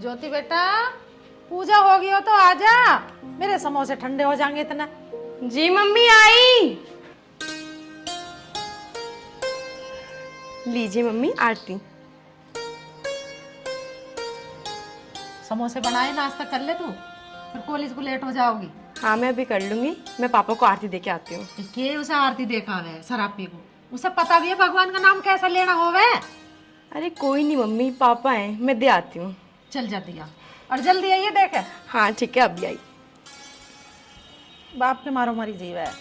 ज्योति बेटा, पूजा होगी हो तो आजा, मेरे समोसे ठंडे हो जाएंगे इतना। जी मम्मी आई। लीजिए मम्मी आरती। समोसे बनाए, नाश्ता कर ले तू, फिर कॉलेज को लेट हो जाओगी। हाँ मैं अभी कर लूंगी। मैं पापा को आरती दे के आती हूँ। के उसे आरती देखा है शराबी को, उसे पता भी है भगवान का नाम कैसा लेना होवे। अरे कोई नहीं मम्मी, पापा हैं, मैं दे आती हूँ। चल जाती है और जल्दी आइए देखे। हाँ ठीक है अभी आई। बाप के मारो मारी जीव है।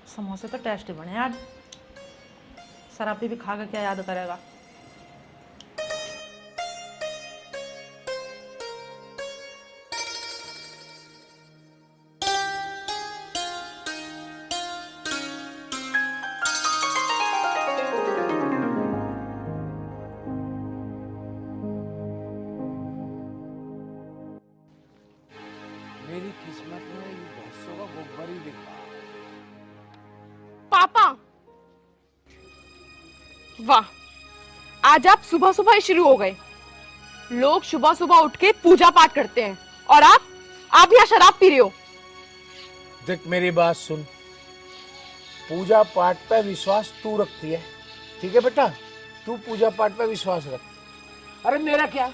समोसे तो टेस्टी बने आज। शराबी भी खा कर क्या याद करेगा। मेरी किस्मत में ये भैंसों का गोबर ही लिखा। पापा वाह, आज आप सुबह सुबह ही शुरू हो गए। लोग सुबह सुबह उठ के पूजा पाठ करते हैं और आप यहाँ शराब पी रहे हो। देख मेरी बात सुन, पूजा पाठ पे विश्वास तू रखती है, ठीक है बेटा, तू पूजा पाठ पे विश्वास रख। अरे मेरा क्या,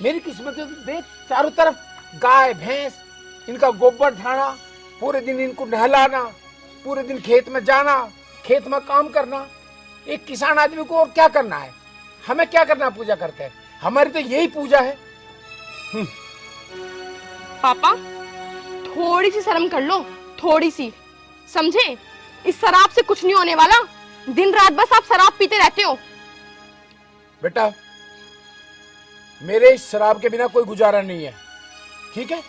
मेरी किस्मत है तो देख, चारों तरफ गाय भैंस, इनका गोबर ढाना, पूरे दिन इनको नहलाना, पूरे दिन खेत में जाना, खेत में काम करना। एक किसान आदमी को और क्या करना है, हमें क्या करना है, पूजा करते हैं, हमारी तो यही पूजा है। पापा थोड़ी सी शर्म कर लो, थोड़ी सी, समझे? इस शराब से कुछ नहीं होने वाला। दिन रात बस आप शराब पीते रहते हो। बेटा मेरे इस शराब के बिना कोई गुजारा नहीं है, ठीक है?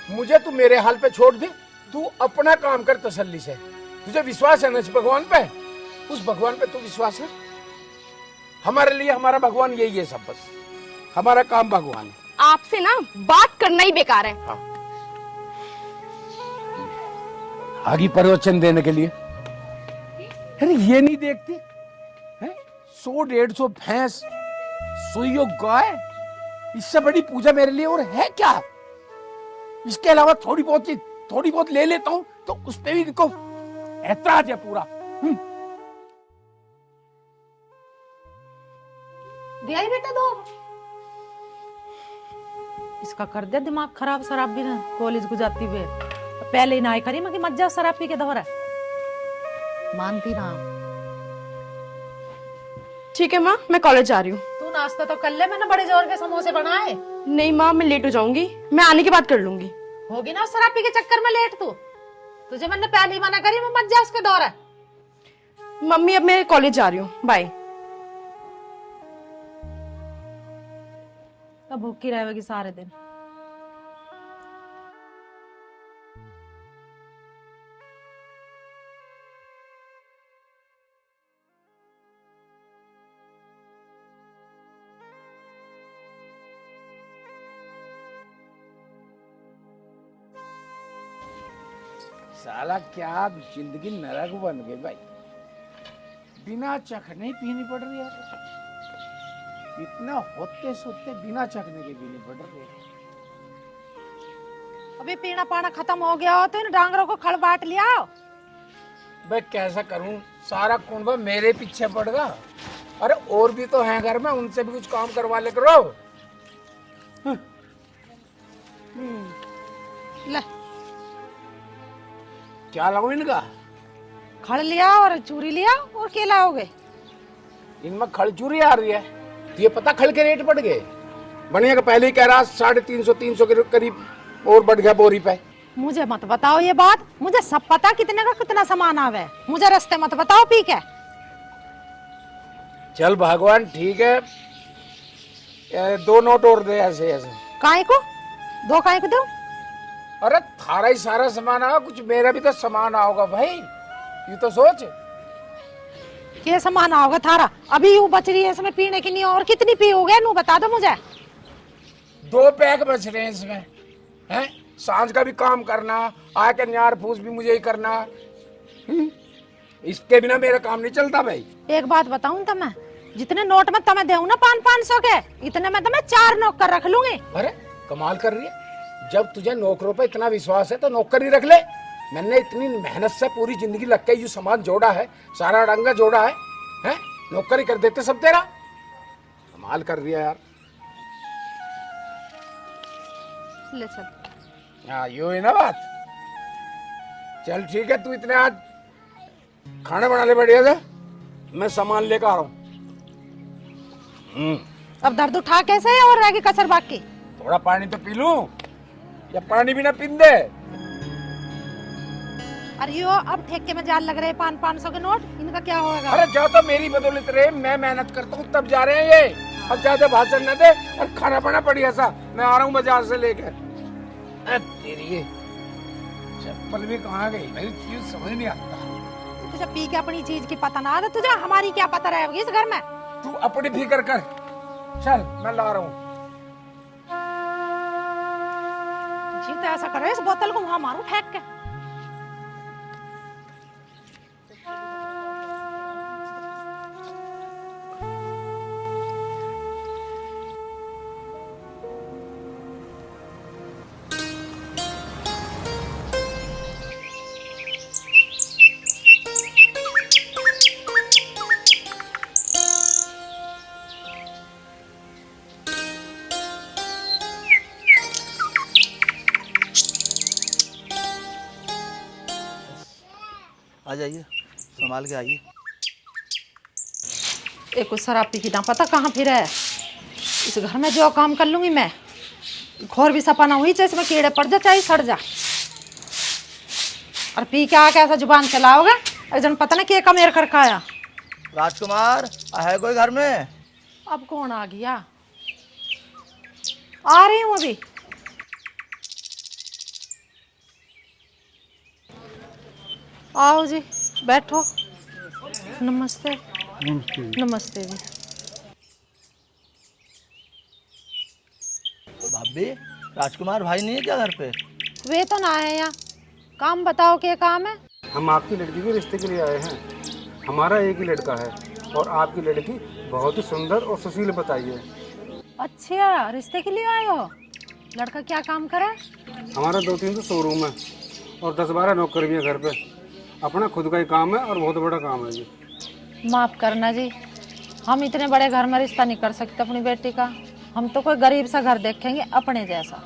मुझे तू मेरे हाल पे छोड़ दे, तू अपना काम कर तसल्ली से। तुझे विश्वास है ना इस भगवान पे, उस भगवान पे तू विश्वास है। हमारे लिए हमारा भगवान यही है सब, बस हमारा काम भगवान है। आपसे ना बात करना ही बेकार है। हाँ। आगे प्रवचन देने के लिए, अरे ये नहीं देखती है, 100-150 भैंस, 100 गाय, इससे बड़ी पूजा मेरे लिए और है क्या? इसके अलावा थोड़ी बहुत ले लेता हूं तो उस पे भी देखो ऐतराज है पूरा। दिया ही बेटा दो। इसका कर दिया दिमाग खराब शराब भी ना, कॉलेज को जाती हुए पहले ही ना आई खरी मगर मज्जा शराब पी के दौरा मानती ना। ठीक है माँ, मैं कॉलेज जा रही हूँ। तू नाश्ता तो कर ले, मैंने बड़े जोर के समोसे बनाए। नहीं माँ, मैं लेट हो जाऊंगी, मैं आने के बाद कर लूंगी। होगी ना शराब पी के चक्कर में लेट तू, तुझे मैंने पहले ही मना करी, मैं मत जा उसके दौरा। मम्मी अब मैं कॉलेज जा रही हूँ, बाय। तो भूखी रहेगी सारे दिन। साला क्या जिंदगी नरक बन गई भाई, बिना चखने ही पीनी पड़ रही है। इतना होते सोते बिना चखने के पीनी पड़ रही है। अभी पीना पाना खत्म हो गया हो तो इन डांगरों को खड़ बांट लिया। मैं कैसा करूं, सारा कुंबा मेरे पीछे पड़ेगा। अरे और भी तो हैं घर में, उनसे भी कुछ काम करवा ले करो। ले क्या लगाऊं इनका? खड़ लिया और चूरी लिया और केला हो गए। इनमें खड़चूरी आ रही है, ये पता खड़ के रेट बढ़ गए। बढ़िया का पहले ही कह रहा 350 के करीब और बढ़ गया बोरी पे। मुझे मत बताओ ये बात, मुझे सब पता कितने का कितना सामान आवे, मुझे रास्ते मत बताओ पी के। चल भगवान ठीक है, 2 नोट और दे ऐसे ऐसे। काय को 2 काय को दो? अरे थारा ही सारा सामान आगा, कुछ मेरा भी तो सामान आओगा भाई, ये तो सोच। ये सामान आओगा थारा? अभी यूं बच रही है इसमें पीने की, नहीं और कितनी पियोगे नू बता दो मुझे। 2 पैक बच रहे हैं इसमें, हैं? सांझ का भी काम करना, आके न्यार फूस भी मुझे ही करना। इसके बिना मेरा काम नहीं चलता भाई। एक बात बताऊं तुम्हें, जितने नोट में तुम्हें देऊं ना 500 के, इतने में तुम्हें 4 नौकर रख लूंगी। अरे कमाल कर रही है, जब तुझे नौकरों पे इतना विश्वास है तो नौकर ही रख ले। मैंने इतनी मेहनत से पूरी जिंदगी लग के ये सामान जोड़ा है, सारा डंगा जोड़ा है? नौकर ही कर देते सब तेरा। कमाल कर रही है यार। ले चल। हाँ यो है ना बात। चल ठीक है, तू इतने आज खाना बना ले बढ़िया से, मैं सामान लेकर आ रहा हूँ। अब दर्द उठा कैसे है और रहेगी कसर बाकी। थोड़ा पानी तो पी लूं, या पानी भी ना पीन दे। अरे यो अब ठेके में जाल लग रहे 500 के नोट, इनका क्या होगा? अरे जाओ तो मेरी बदौलत रहे, मैं मेहनत करता हूँ तब जा रहे हैं ये। अब ज्यादा भाषण न दे और खाना पीना बढ़िया सा, मैं आ रहा हूँ बाजार से लेकर। तेरी ये चप्पल भी कहाँ गई भाई, चीज समझ नहीं आता। तुझे पी के अपनी चीज की पता ना, तुझे हमारी क्या पता रहेगी इस घर में। तू अपनी फिक्र कर, चल मैं ला रहा हूँ। जी तो ऐसा करो, इस बोतल को वहां मारू फेंक के। आ जाइए, संभाल के आइए। एक कुछ शराब पी की ना पता कहाँ फिर है। इस घर में जो काम कर लूंगी मैं, घोर भी सपा ना हुई चाहे इसमें कीड़े पड़ जा चाहे सड़ जा। और पी के आके ऐसा जुबान चलाओगे, एक जन पता ना क्या कमेर कर खाया। राजकुमार है कोई घर में? अब कौन आ गया? आ रही हूँ अभी। आओ जी, बैठो। नमस्ते। नमस्ते जी। भाभी, राजकुमार भाई नहीं है क्या घर पे? वे तो ना है यहाँ। काम बताओ क्या काम है? हम आपकी लड़की के रिश्ते के लिए आए हैं। हमारा एक ही लड़का है और आपकी लड़की बहुत ही सुंदर और सुशील बताइए। अच्छा, रिश्ते के लिए आए हो? लड़का क्या काम करे? हमारा 2-3 तो शोरूम है और 10-12 नौकर भी है घर पे। अपना खुद का ही काम है और बहुत बड़ा काम है जी। माफ करना जी, हम इतने बड़े घर में रिश्ता नहीं कर सकते अपनी बेटी का। हम तो कोई गरीब सा घर देखेंगे अपने जैसा।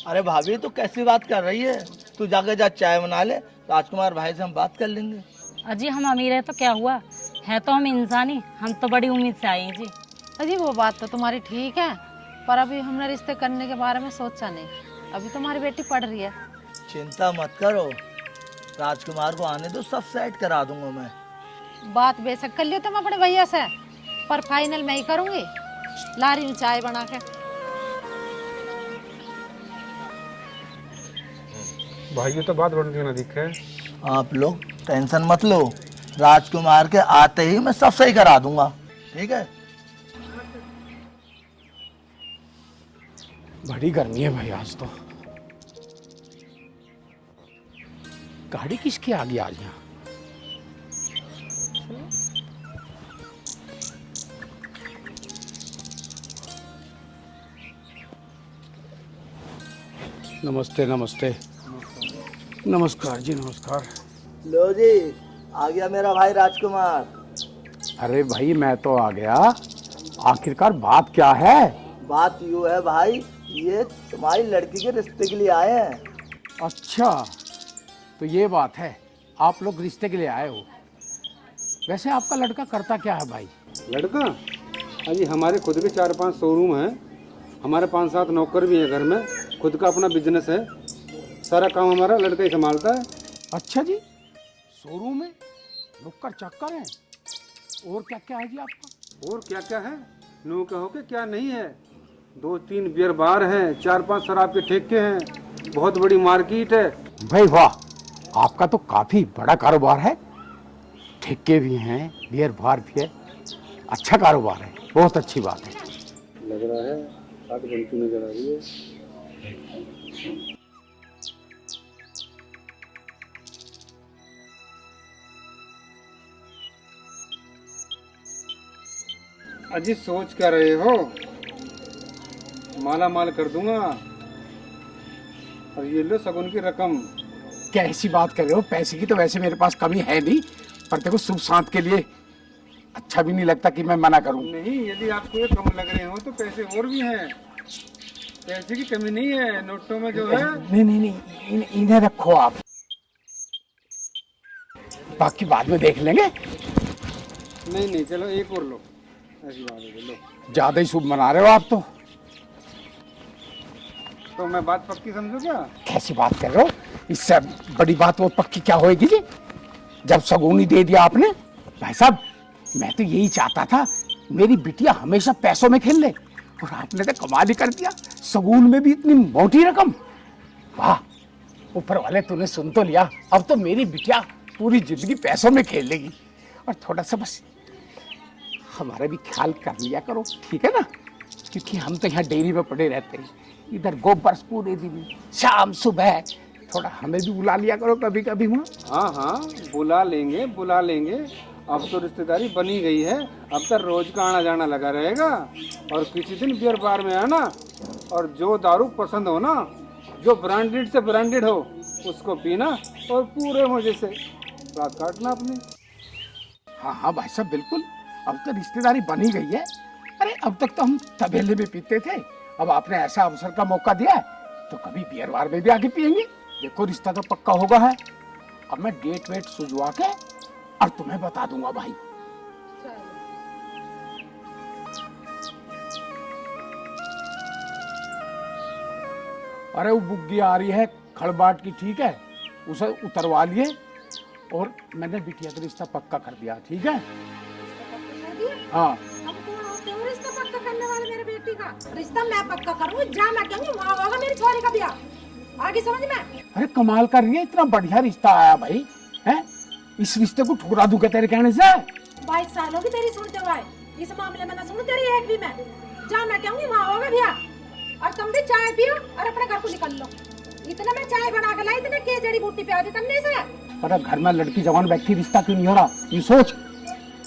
अरे भाभी तो कैसी बात कर रही है? तू जाके जा चाय बना ले, राजकुमार भाई से हम बात कर लेंगे। अजी हम अमीर है तो क्या हुआ, है तो हम इंसानी, हम तो बड़ी उम्मीद से आए हैं जी। अजी वो बात तो तुम्हारी ठीक है, पर अभी हमने रिश्ते करने के बारे में सोचा नहीं। अभी तुम्हारी बेटी पढ़ रही है। चिंता मत करो, राजकुमार को आने दो, सब सेट करा दूंगा मैं। बात बेशक कर लियो तुम अपने भैया से, पर फाइनल मैं ही करूंगी। ला रही हूँ चाय बना के। भाई ये तो बात बनती ना दिखे। आप लोग टेंशन मत लो, राजकुमार के आते ही मैं सब सही करा दूंगा, ठीक है? बड़ी गर्मी है भाई आज तो। गाड़ी किसकी आ गई आज यहाँ? नमस्ते नमस्ते। नमस्कार जी, नमस्कार। लो जी, आ गया मेरा भाई राजकुमार। अरे भाई मैं तो आ गया, आखिरकार बात क्या है? बात यूँ है भाई, ये तुम्हारी लड़की के रिश्ते के लिए आए हैं। अच्छा तो ये बात है, आप लोग रिश्ते के लिए आए हो। वैसे आपका लड़का करता क्या है भाई? लड़का अजी हमारे खुद के 4-5 शोरूम हैं। हमारे 5-7 नौकर भी हैं घर में। खुद का अपना बिजनेस है, सारा काम हमारा लड़का ही संभालता है। अच्छा जी, शोरूम में नुक्कड़ चक्कर है, और क्या क्या है जी आपका? और क्या क्या है, नो कहो कि क्या नहीं है। 2-3 बियर बार हैं, 4-5 शराब के ठेके हैं, बहुत बड़ी मार्केट है। भाई वाह, आपका तो काफी बड़ा कारोबार है। ठेके भी हैं, बियर बार भी है, अच्छा कारोबार है, बहुत अच्छी बात है। लग रहा है आग बनती नजर आ रही है। अजी सोच क्या रहे हो? माला माल कर दूंगा। और ये लो सगुन की रकम। क्या ऐसी बात कर रहे हो? पैसे की तो वैसे मेरे पास कमी है नहीं, पर देखो शुभ शांत के लिए अच्छा भी नहीं लगता कि मैं मना करूं। नहीं, यदि आपको ये कम लग रहे हो तो पैसे और भी हैं। पैसे की कमी नहीं है, नोटों में जो है। नहीं नहीं नहीं, इन्हें रखो आप, बाकी बाद में देख लेंगे। नहीं नहीं, चलो एक और लो, ऐसी बात है, लो। ज्यादा ही शुभ मना रहे हो आप तो मैं बात पक्की समझो क्या? कैसी बात कर रहे हो? इससे बड़ी बात वो पक्की क्या होएगी जी, जब सगुन ही दे दिया आपने। भाई साहब, मैं तो यही चाहता था मेरी बिटिया हमेशा पैसों में खेल ले, और आपने तो कमाल ही कर दिया, सगुन में भी इतनी मोटी रकम। वाह, ऊपर वाले तूने सुन तो लिया, अब तो मेरी बिटिया पूरी जिंदगी पैसों में खेल लेगी। और थोड़ा सा बस हमारा भी ख्याल कर लिया करो, ठीक है ना? क्योंकि हम तो यहाँ डेयरी में पड़े रहते हैं, इधर गोबर पूरे दिन, शाम सुबह, थोड़ा हमें भी बुला लिया करो कभी कभी वहाँ। हाँ हाँ, बुला लेंगे बुला लेंगे। अब तो रिश्तेदारी बनी गई है, अब तक रोज का आना जाना लगा रहेगा। और किसी दिन बियर बार में आना, और जो दारू पसंद हो ना, जो ब्रांडेड से ब्रांडेड हो, उसको पीना और पूरे मजे से रात काटना अपनी। हाँ हाँ भाई साहब, बिल्कुल, अब तो रिश्तेदारी बनी गई है। अरे अब तक तो हम तबेले में पीते थे, अब आपने ऐसा अवसर का मौका दिया है तो कभी बियर बार में भी आके पियेंगे। देखो रिश्ता तो पक्का होगा है। अब मैं डेट वेट सुझवा के और तुम्हें बता दूंगा भाई। अरे वो बुग्गी आ रही है खड़बाट की, ठीक है, उसे उतरवा लिए, और मैंने बिटिया का रिश्ता पक्का कर दिया, ठीक है? हाँ। अब कौन होते हो रिश्ता पक्का करने वाले मेरे बेटी का? रिश्ता मैं पक्का करूँ, जहाँ मैं कहूँगी वहाँ होगा मेरी छोरी का ब्याह। आगे समझ में? अरे कमाल कर रही है, इतना बढ़िया रिश्ता आया भाई, हैं? इस रिश्ते को ठुकरा दूंगा तेरे कहने से? 22 साल होगी तेरी सुनते हुए, इस मामले में ना सुनू तेरी एक भी मैं। जहाँ मैं कहूँगी वहाँ होगा ब्याह। और तुम भी चाय पियो और अपने घर को निकल लो। इतना मैं चाय बना के लाई, इतने के जड़ी बूटी प्याज तन्ने से। पर घर में लड़की जवान बैठी, रिश्ता क्यों नहीं हो रहा? ये सोच,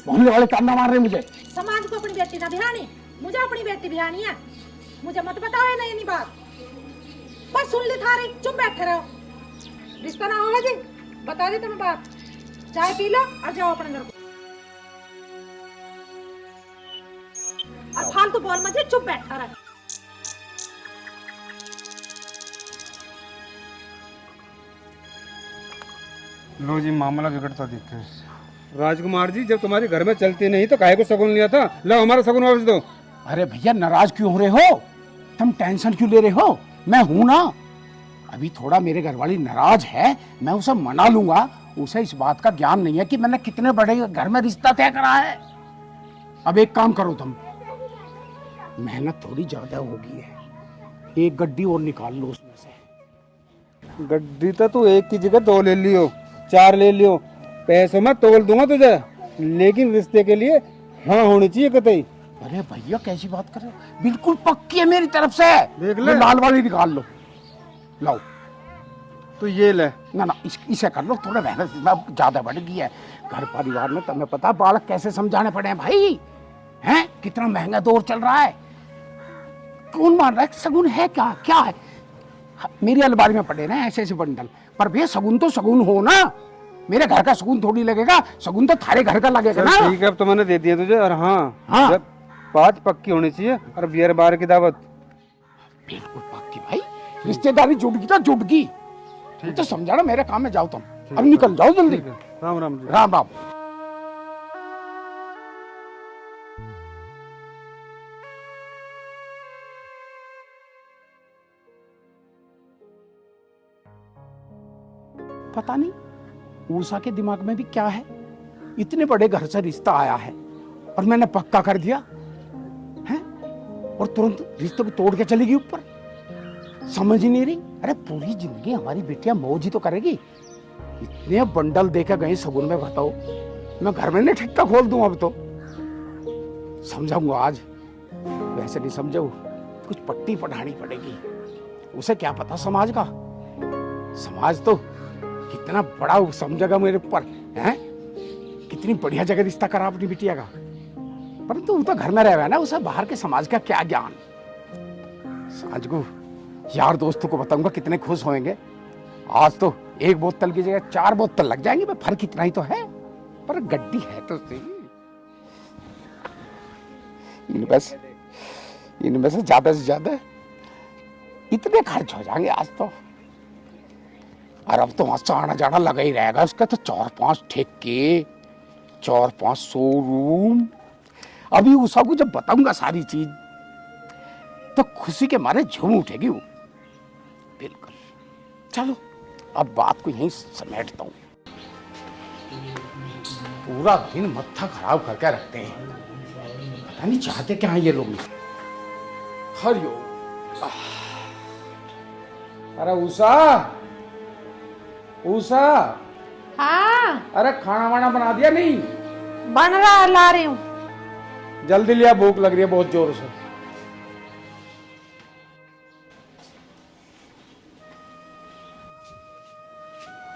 मोहल्ले वाले ताना मार रहे मुझे। समाज को अपनी बेटी ना बिहानी, मुझे अपनी बेटी बिहानी है। मुझे मत बताओ नहीं नहीं बात, बस सुन ली थारी, चुप बैठे रहो। रिश्ता ना होगा जी, बता दी तुम्हें बात। चाय पी लो और जाओ अपने घर को। और फालतू बोल मत, चुप बैठा रहे। लो जी, मामला बिगड़ता दिख है। राजकुमार जी, जब तुम्हारे घर में चलती नहीं तो काहे को सगुन लिया था? लो हमारा सगुन वापस दो। अरे भैया, नाराज क्यों हो रहे हो? तुम टेंशन क्यों ले रहे हो? मैं हूं ना। अभी थोड़ा मेरे घर वाली नाराज है, मैं उसे मना लूंगा। उसे इस बात का ज्ञान नहीं है कि मैंने कितने बड़े घर में रिश्ता तय करा है। अब एक काम करो तुम, मेहनत थोड़ी ज्यादा होगी है, एक गड्डी और निकाल लो उसमें से। गड्डी तो तू एक की जगह 2 ले लियो, 4 ले लियो, पैसों में तोल दूंगा तुझे, लेकिन रिश्ते के लिए हाँ होनी चाहिए कतई। अरे भैया, कैसी बात कर रहे हो? बिल्कुल पक्की है मेरी तरफ से। देख ले। ये लाल वाली निकाल लो, लाओ। तो ये ले ना ना, इसे कर लो, थोड़ा मेहनत ज्यादा बढ़ गई है घर परिवार में। तुम्हें पता बालक कैसे समझाने पड़े हैं भाई, हैं? कितना महंगा दौर चल रहा है। कौन मान रहा है? सगुन है क्या? क्या है? मेरी अलमारी में पड़े ना ऐसे ऐसे बंडल, पर भैया सगुन तो सगुन हो ना। मेरे घर का सगुन थोड़ी लगेगा, सगुन तो थारे घर का लगेगा ना। ठीक है, अब तो मैंने दे दिया तुझे। और हाँ, हाँ। जब बात पक्की होनी चाहिए, और बियर बार की दावत बिल्कुल पक्की भाई, रिश्तेदारी जुट गई तो जुट गई। तो समझाना, मेरे काम में जाओ तुम, अब निकल जाओ जल्दी। राम राम जी। राम राम। पता नहीं ऊषा के दिमाग में भी क्या है, इतने बड़े घर से रिश्ता आया है और मैंने पक्का कर दिया है, और तुरंत रिश्ते को तोड़ के चली गई ऊपर। समझ ही नहीं रही। अरे पूरी जिंदगी हमारी बेटियां मौज ही तो करेगी। इतने बंडल देके गए सगुन में, बताओ मैं घर में नहीं ठिक्का खोल दूं? अब तो समझाऊंगा आज, वैसे नहीं समझाऊ, कुछ पट्टी पढ़ानी पड़ेगी। उसे क्या पता समाज का, समाज तो कितना बड़ा समझेगा मेरे ऊपर, हैं? कितनी बढ़िया जगह रिश्ता करा अपनी बिटिया का। परंतु वो तो घर में रहे ना, उसे बाहर के समाज का क्या ज्ञान। सांझ को यार दोस्तों को बताऊंगा कितने खुश होंगे। आज तो एक बोतल की जगह 4 बोतल लग जाएंगे, पर फर्क इतना ही तो है, पर गड्डी है तो सही। इनमें से ज्यादा इतने खर्च हो जाएंगे आज तो। और अब तो वहां आना जाना लगा ही रहेगा उसका, तो 4-5 ठेके, 4-5 शोरूम। अभी उषा को जब बताऊंगा सारी चीज तो खुशी के मारे झूम उठेगी वो। बिल्कुल। चलो अब बात को यहीं समेटता हूं। पूरा दिन मत्था खराब करके रखते हैं, पता नहीं चाहते क्या ये लोग। हरिओम। अरे उषा हाँ अरे खाना वाना बना दिया नहीं? बन रहा है, ला रही हूँ। जल्दी लिया, भूख लग रही है बहुत जोर से।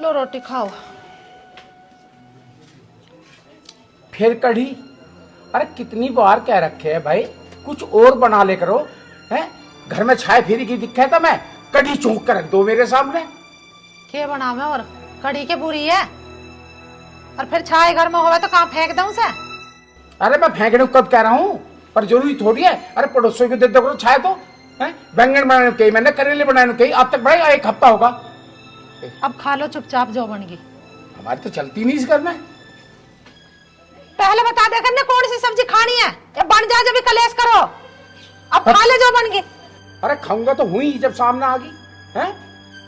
लो रोटी खाओ। फिर कढ़ी? अरे कितनी बार कह रखे है भाई कुछ और बना ले करो, हैं? घर में छाए फिरी की दिक्कत है, मैं कढ़ी चौंक कर रख दो मेरे सामने। के बनावे और कढ़ी के पूरी है, और फिर छाए घर में होवे तो कहाँ फेंक दूं से? अरे मैं फेंकने को कब कह रहा हूँ, पर जरूरी थोड़ी है। अरे पड़ोसियों को दे दो करो छाए तो, हैं? बैंगन बनाने को कही मैंने, करेले बनाने को कही, अब तक भाई 1 हफ्ता होगा। अब खा लो चुपचाप जो बन गई। हमारी तो चलती नहीं इस घर में। पहले बता दे करने कौन सी सब्जी खानी है, या बन जाए जब कलेश करो। अब खा ले जो बन गई। अरे खाऊंगा तो हुई जब सामने आ गई, हैं?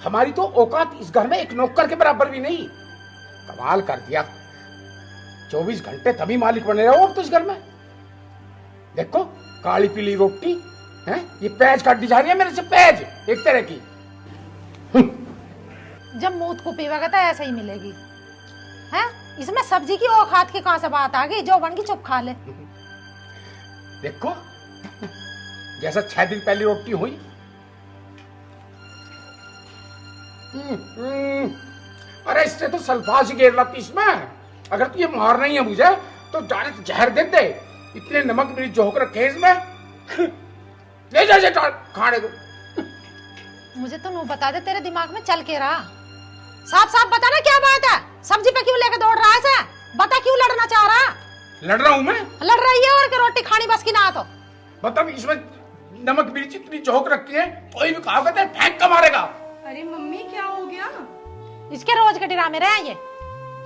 हमारी तो औकात इस घर में एक नौकर के बराबर भी नहीं। कमाल कर दिया, 24 घंटे तभी मालिक बने रहो अब तो इस घर में। देखो काली पीली रोटी, हैं? ये पैज काटी जा रही है मेरे से, पैज एक तरह की। जब मूत को पीवेगा तो ऐसे ही मिलेगी, हैं? इसमें सब्जी की औकात की कहां से बात आ गई? जो बन गई चुप खा ले। देखो जैसा 6 दिन पहले रोटी हुई, अरे इससे तो सल्फास ही गिर लाती इसमें। अगर तू ये मारना ही है मुझे तो डायरेक्ट जहर दे दे। इतने नमक मिर्च झोंक रखे इसमें, ले जा खाने को। मुझे तो नहीं बता दे, तेरे दिमाग में चल के रहा। साफ साफ बता ना क्या बात है, सब्जी पे क्यों लेके दौड़ रहा है ऐसे? बता क्यों लड़ना चाह रहा? लड़ रहा हूं मैं? लड़ रही है और कि रोटी खानी बस की ना तो। मतलब इसमें नमक मिर्च इतनी झोंक रखी है, कोई भी कहा कहते फेंक का मारेगा। अरे मम्मी क्या हो गया? इसके रोज के ड्रामे रहे ये।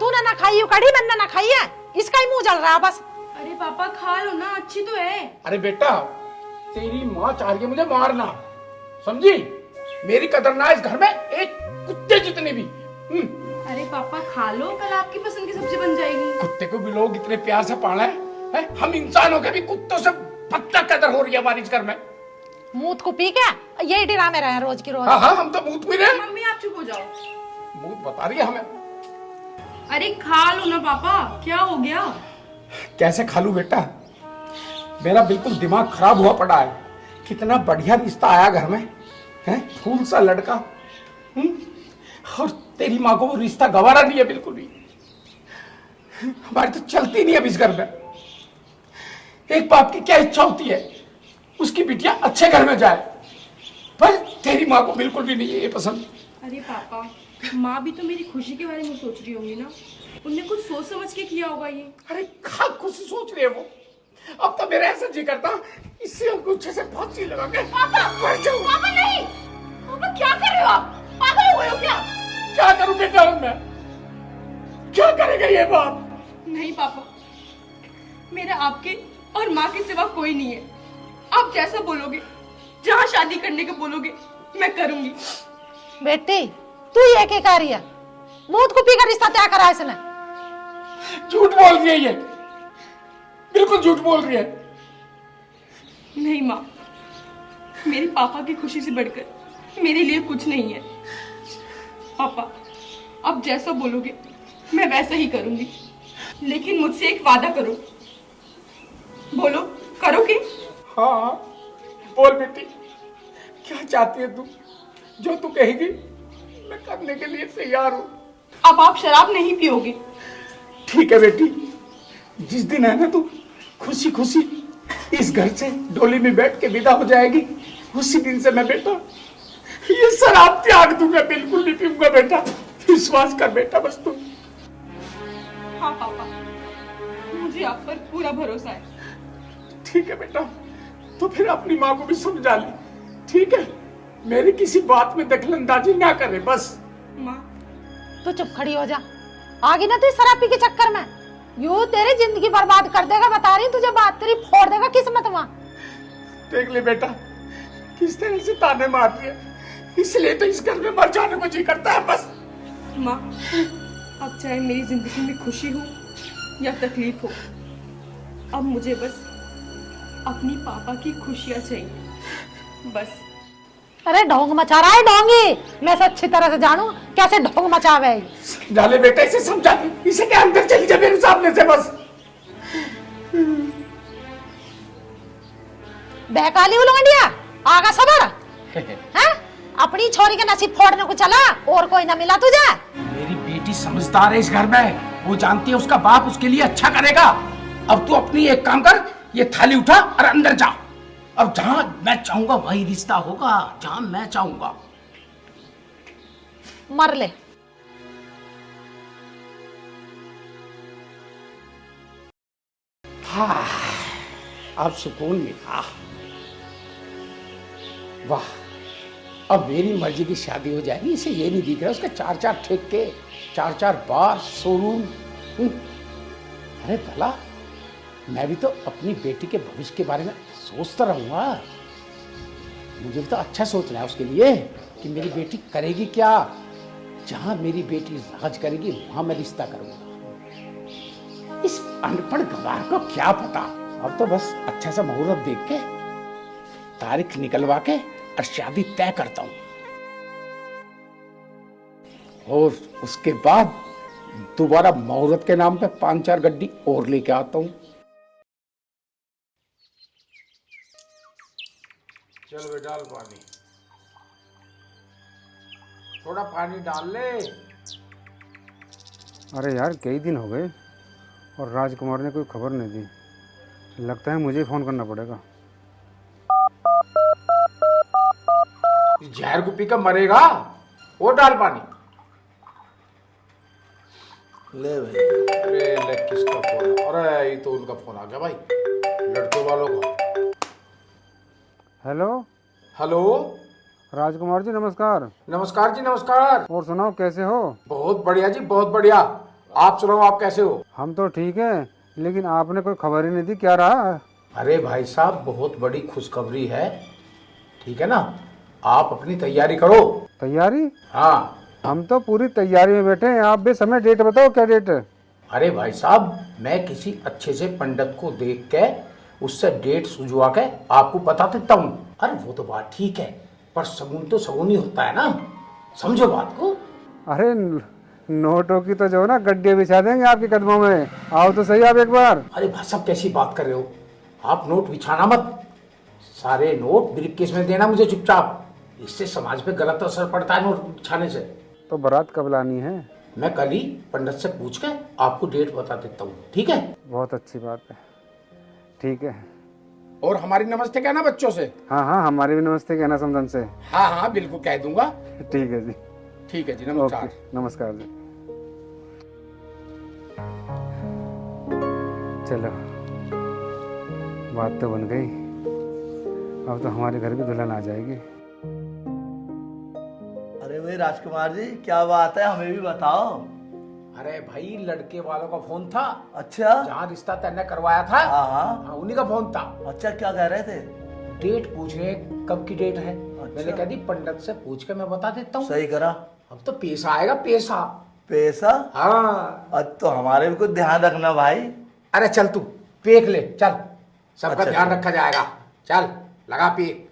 तूने ना खाई कढ़ी, मैंने ना खाई है, इसका ही मुंह जल रहा है बस। अरे पापा खा लो ना, अच्छी तो है। अरे बेटा तेरी माँ चाह रही है मुझे मारना, समझी? मेरी कदर ना इस घर में एक कुत्ते जितनी भी। अरे पापा खा लो, कल आपकी पसंद की सब्जी बन जाएगी। कुत्ते को भी लोग इतने प्यार से पाले हैं, हम इंसानों के भी कुत्तों से पत्ता कदर हो रही है हमारी इस घर में। मूत को पी के यही ड्रामे रहे रोज की रोज। हाँ हम तो मूत पी रहे हैं। मम्मी आप चुप हो जाओ। मूत बता रही है हमें। अरे खा लो ना पापा, क्या हो गया? कैसे खा लूं बेटा, मेरा बिल्कुल दिमाग खराब हुआ पड़ा है। कितना बढ़िया रिश्ता आया घर में, हैं? फूल सा लड़का, और तेरी माँ को वो रिश्ता गवारा नहीं है बिल्कुल भी। हमारी तो चलती नहीं है इस घर में। एक बाप की क्या इच्छा होती है उसकी बिटिया अच्छे घर में जाए, पर तेरी माँ को बिल्कुल भी नहीं है ये पसंद। अरे पापा माँ भी तो मेरी खुशी के बारे में सोच रही होंगी ना, उनने कुछ सोच समझ के किया होगा ये। अरे खा खुश सोच रही है वो। अब तो मेरा ऐसा जी करता इससे अंगूठे से फांसी लगा के मर जाऊं। पापा नहीं, पापा क्या कर रहे हो आप? पागल हुए हो क्या? क्या करूं बेटा मैं, क्या करेगा ये बाप? नहीं पापा, मेरा आपके और माँ के सिवा कोई नहीं है। आप जैसा बोलोगे, जहाँ शादी करने को बोलोगे मैं करूंगी। बेटी तू ये क्या कर रही है? मूत को पीकर रिश्ता तय करा इसने। झूठ बोल रही है ये, बिल्कुल झूठ बोल रही है। नहीं माँ, मेरे पापा की खुशी से बढ़कर मेरे लिए कुछ नहीं है। पापा आप जैसा बोलोगे मैं वैसा ही करूंगी, लेकिन मुझसे एक वादा करो। बोलो, करोगे? हाँ बोल बेटी, क्या चाहती है तू? जो तू कहेगी मैं करने के लिए तैयार हूँ। अब आप शराब नहीं पियोगे? ठीक है बेटी, जिस दिन है ना तू खुशी खुशी इस घर से डोली में बैठ के विदा हो जाएगी, उसी दिन से मैं बेटा ये शराब त्याग दूंगा, बिल्कुल नहीं पीऊंगा बेटा। विश्वास कर बेटा बस तू। हाँ पापा, मुझे आप पर पूरा भरोसा है। ठीक है बेटा, तो फिर अपनी माँ को भी समझा ली, ठीक है? मेरी किसी बात में दखलंदाजी ना करे बस। माँ, तू चुप खड़ी हो जा, आगे ना तू शराबी के चक्कर में यूं तेरी जिंदगी बर्बाद कर देगा, बता रही तुझे बात, तेरी फोड़ देगा किस्मत वहां। देख ले बेटा किस तरह से ताने मार रही है, इसलिए तो इस घर में मर जाने को जी करता है बस। माँ, अब चाहे मेरी जिंदगी में खुशी हो या तकलीफ हो, अब मुझे बस अपनी पापा की खुशियाँ चाहिए, बस। अरे ढोंग मचा रहा है ढोंगी, मैं से अच्छी तरह से जानू कैसे ढोंग मचावे है। समझा ले बेटा, इसे समझा ले, इसे क्या अंदर चली जा मेरे सामने से बस। बहकाली उलंडिया आगा सबर हैं? अपनी छोरी के नसीब फोड़ने को चला और कोई ना मिला तुझे। मेरी बेटी समझदार है इस घर में, वो जानती है उसका बाप उसके लिए अच्छा करेगा। अब तू अपनी एक काम कर, ये थाली उठा और अंदर जा। अब जहां मैं चाहूंगा वही रिश्ता होगा, जहां मैं चाहूंगा। मर ले। हाँ, अब सुकून मिला। वाह, अब मेरी मर्जी की शादी हो जाएगी। इसे ये नहीं दिख रहा उसका 4-4 ठेके, 4-4 बार, शोरूम। अरे भला मैं भी तो अपनी बेटी के भविष्य के बारे में सोचता रहूंगा। मुझे तो अच्छा सोचना है उसके लिए कि मेरी बेटी करेगी क्या। जहां मेरी बेटी राज करेगी वहां मैं रिश्ता करूंगा। इस अनपढ़ गवार को क्या पता। अब तो बस अच्छा सा मुहूर्त देख के तारीख निकलवा के और शादी तय करता हूं, और उसके बाद दोबारा मुहूर्त के नाम पे 5-4 गड्डी और लेके आता हूं। चल बे डाल पानी, थोड़ा पानी डाल ले। अरे यार कई दिन हो गए और राजकुमार ने कोई खबर नहीं दी, लगता है मुझे फोन करना पड़ेगा। जहर को पीकर मरेगा, वो डाल पानी। ले भाई। अरे ले किसका फोन? अरे ये तो उनका फोन आ गया भाई, लड़के वालों का। हेलो हेलो राजकुमार जी, नमस्कार। नमस्कार जी, नमस्कार। और सुनाओ कैसे हो? बहुत बढ़िया जी, बहुत बढ़िया। आप सुनाओ, आप कैसे हो? हम तो ठीक है, लेकिन आपने कोई खबर ही नहीं दी, क्या रहा? अरे भाई साहब, बहुत बड़ी खुशखबरी है, ठीक है ना? आप अपनी तैयारी करो। तैयारी? हाँ, हम तो पूरी तैयारी में बैठे हैं। आप भी समय डेट बताओ, क्या डेट है? अरे भाई साहब, मैं किसी अच्छे से पंडित को देख के उससे डेट सुझवा के आपको बता देता हूँ। अरे वो तो बात ठीक है, पर शगुन तो शगुन ही होता है ना, समझो बात को। अरे नोटों की तो जो ना गड्ढे बिछा देंगे आपके कदमों में। आओ तो सही आप एक बार। अरे भाई साहब, कैसी बात कर रहे हो आप? नोट बिछाना मत, सारे नोट ब्रीफकेस में देना मुझे चुपचाप। इससे समाज पे गलत असर पड़ता है नोट बिछाने से। तो बारात कब लानी है? मैं कल ही पंडित से पूछ के आपको डेट बता देता हूँ, ठीक है? बहुत अच्छी बात है, ठीक है। और हमारी नमस्ते कहना बच्चों से। हाँ हाँ, हमारे भी नमस्ते कहना समझन से। हाँ हाँ, बिल्कुल कह दूंगा। ठीक है जी। ठीक है जी, नमस्कार। ओके, नमस्कार जी। चलो, बात तो बन गई। अब तो हमारे घर भी दुल्हन आ जाएगी। अरे भाई राजकुमार जी, क्या बात है, हमें भी बताओ। अरे भाई, लड़के वालों का फोन था। अच्छा। जहाँ रिश्ता तय करवाया था, हाँ हाँ। हाँ, उन्हीं का फोन था। अच्छा, क्या कह रहे थे? डेट पूछ रहे हैं, कब की डेट है। अच्छा। मैंने कह दी पंडित से पूछ के मैं बता देता हूँ। सही करा। अब तो पैसा आएगा, पैसा। पैसा? हाँ। अब तो हमारे भी कुछ ध्यान रखना भाई। अरे चल तू पेक ले, चल, सबका अच्छा, ध्यान अच्छा। रखा जाएगा। चल लगा पेक।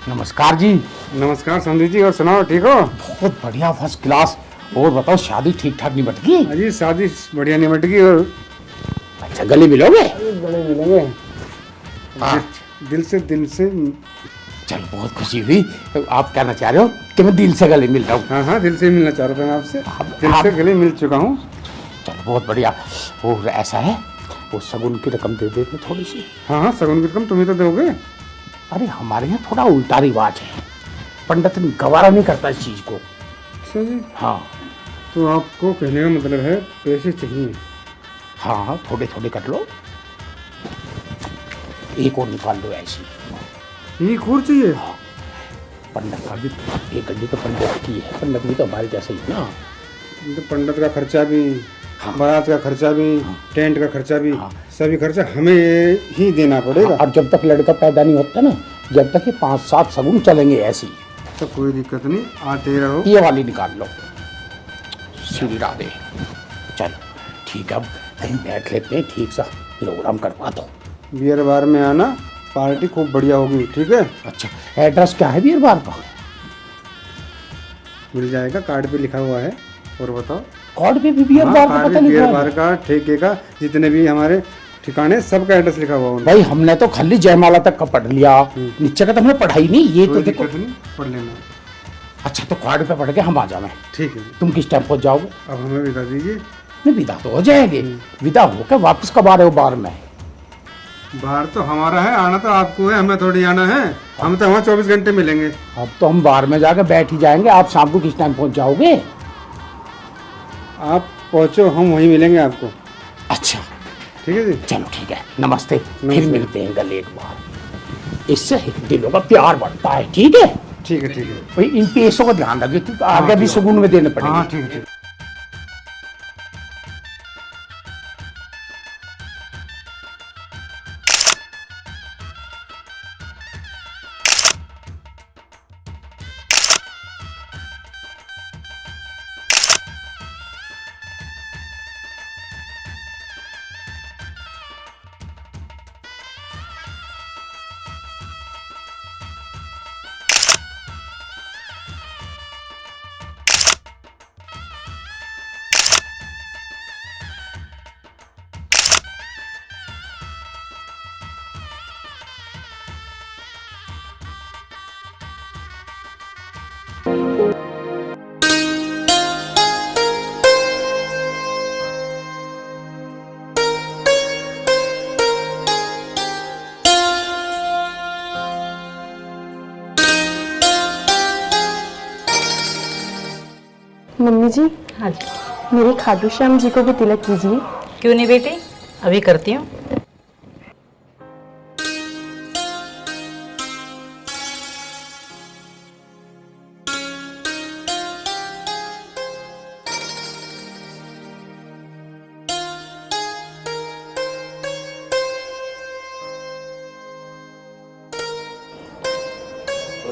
नमस्कार जी। नमस्कार संदीप जी, और सुनाओ, ठीक हो? बहुत बढ़िया, फर्स्ट क्लास। और बताओ, शादी ठीक ठाक निपट गई? अजी शादी बढ़िया निपट गई। और अच्छा, गले मिलोगे? गले मिलेंगे। हाँ। दिल से। चल, बहुत खुशी हुई। आप कहना चाह रहे हो कि मैं दिल से गले मिल रहा हूँ? हाँ हाँ, दिल से मिलना चाह रहा था मैं आपसे। दिल आप- से गले मिल चुका हूँ। चलो, बहुत बढ़िया। और ऐसा है, वो शगुन की रकम दे देते थोड़ी सी। हाँ हाँ, शगुन की रकम तुम ही तो दोगे। अरे, हमारे यहाँ थोड़ा उल्टा रिवाज है, पंडित गवारा नहीं करता इस चीज को। अच्छा जी, हाँ तो आपको कहने का मतलब है पैसे चाहिए? हाँ, थोड़े थोड़े कर लो, एक और निकाल लो ऐसी। एक और चाहिए? पंडित का भी एक गड्डी तो पंडित की है, पंडित भी तो हमारे जैसे ही ना। तो पंडित का खर्चा भी, हाँ। बारात का खर्चा भी, टेंट का खर्चा भी, हाँ। सभी खर्चा हमें ही देना पड़ेगा। और जब तक लड़का पैदा नहीं होता ना, जब तक ये 5-7 शगुन चलेंगे ऐसी। तो कोई दिक्कत नहीं, आते रहो। ये वाली निकाल लो, श्री राधे। चलो ठीक है, अब कहीं बैठ लेते हैं, ठीक सा प्रोग्राम करवा दो। बियर बार में आना, पार्टी खूब बढ़िया होगी, ठीक है? अच्छा, एड्रेस क्या है बीर बार का? मिल जाएगा, कार्ड पे लिखा हुआ है। और बताओ? कार्ड पे भी बियर हाँ, बार का कार्ड पता पे लिखा बियर है? बार का, ठेके का, जितने भी हमारे ठिकाने, सबका एड्रेस लिखा हुआ है। भाई, हमने तो खाली जयमाला तक का पढ़ लिया, नीचे का तो हमने पढ़ाई नहीं। ये तो कोई देखो। दिक्कत नहीं, पढ़ लेना। अच्छा, तो कार्ड पे पढ़ के हम आ जाए। ठीक है, तुम किस टाइम पहुंच जाओगे? अब हमें बता दीजिए। नहीं, विदा तो हो जाएंगे। विदा होकर वापस कब आ रहे हो बार में? बाहर तो हमारा है, आना तो आपको है, हमें थोड़ी आना है। हम तो वहाँ 24 घंटे मिलेंगे। अब तो हम बार में जाकर बैठ ही जाएंगे। आप शाम को किस टाइम पहुंच जाओगे? आप पहुँचो, हम वहीं मिलेंगे आपको। अच्छा, ठीक है जी। चलो ठीक है, नमस्ते। फिर नमस्ते। मिलते हैं गले एक बार। इससे दिलों का प्यार बढ़ता है। ठीक है ठीक है, ठीक है। भाई, इन पैसों का ध्यान रखिए, तो आगे भी सुकून में देने हाँ पड़ेंगे। ठीक है, ठीक है। मम्मी जी, हाँ जी। मेरे खाटू श्याम जी को भी तिलक कीजिए। क्यों नहीं बेटी, अभी करती हूँ।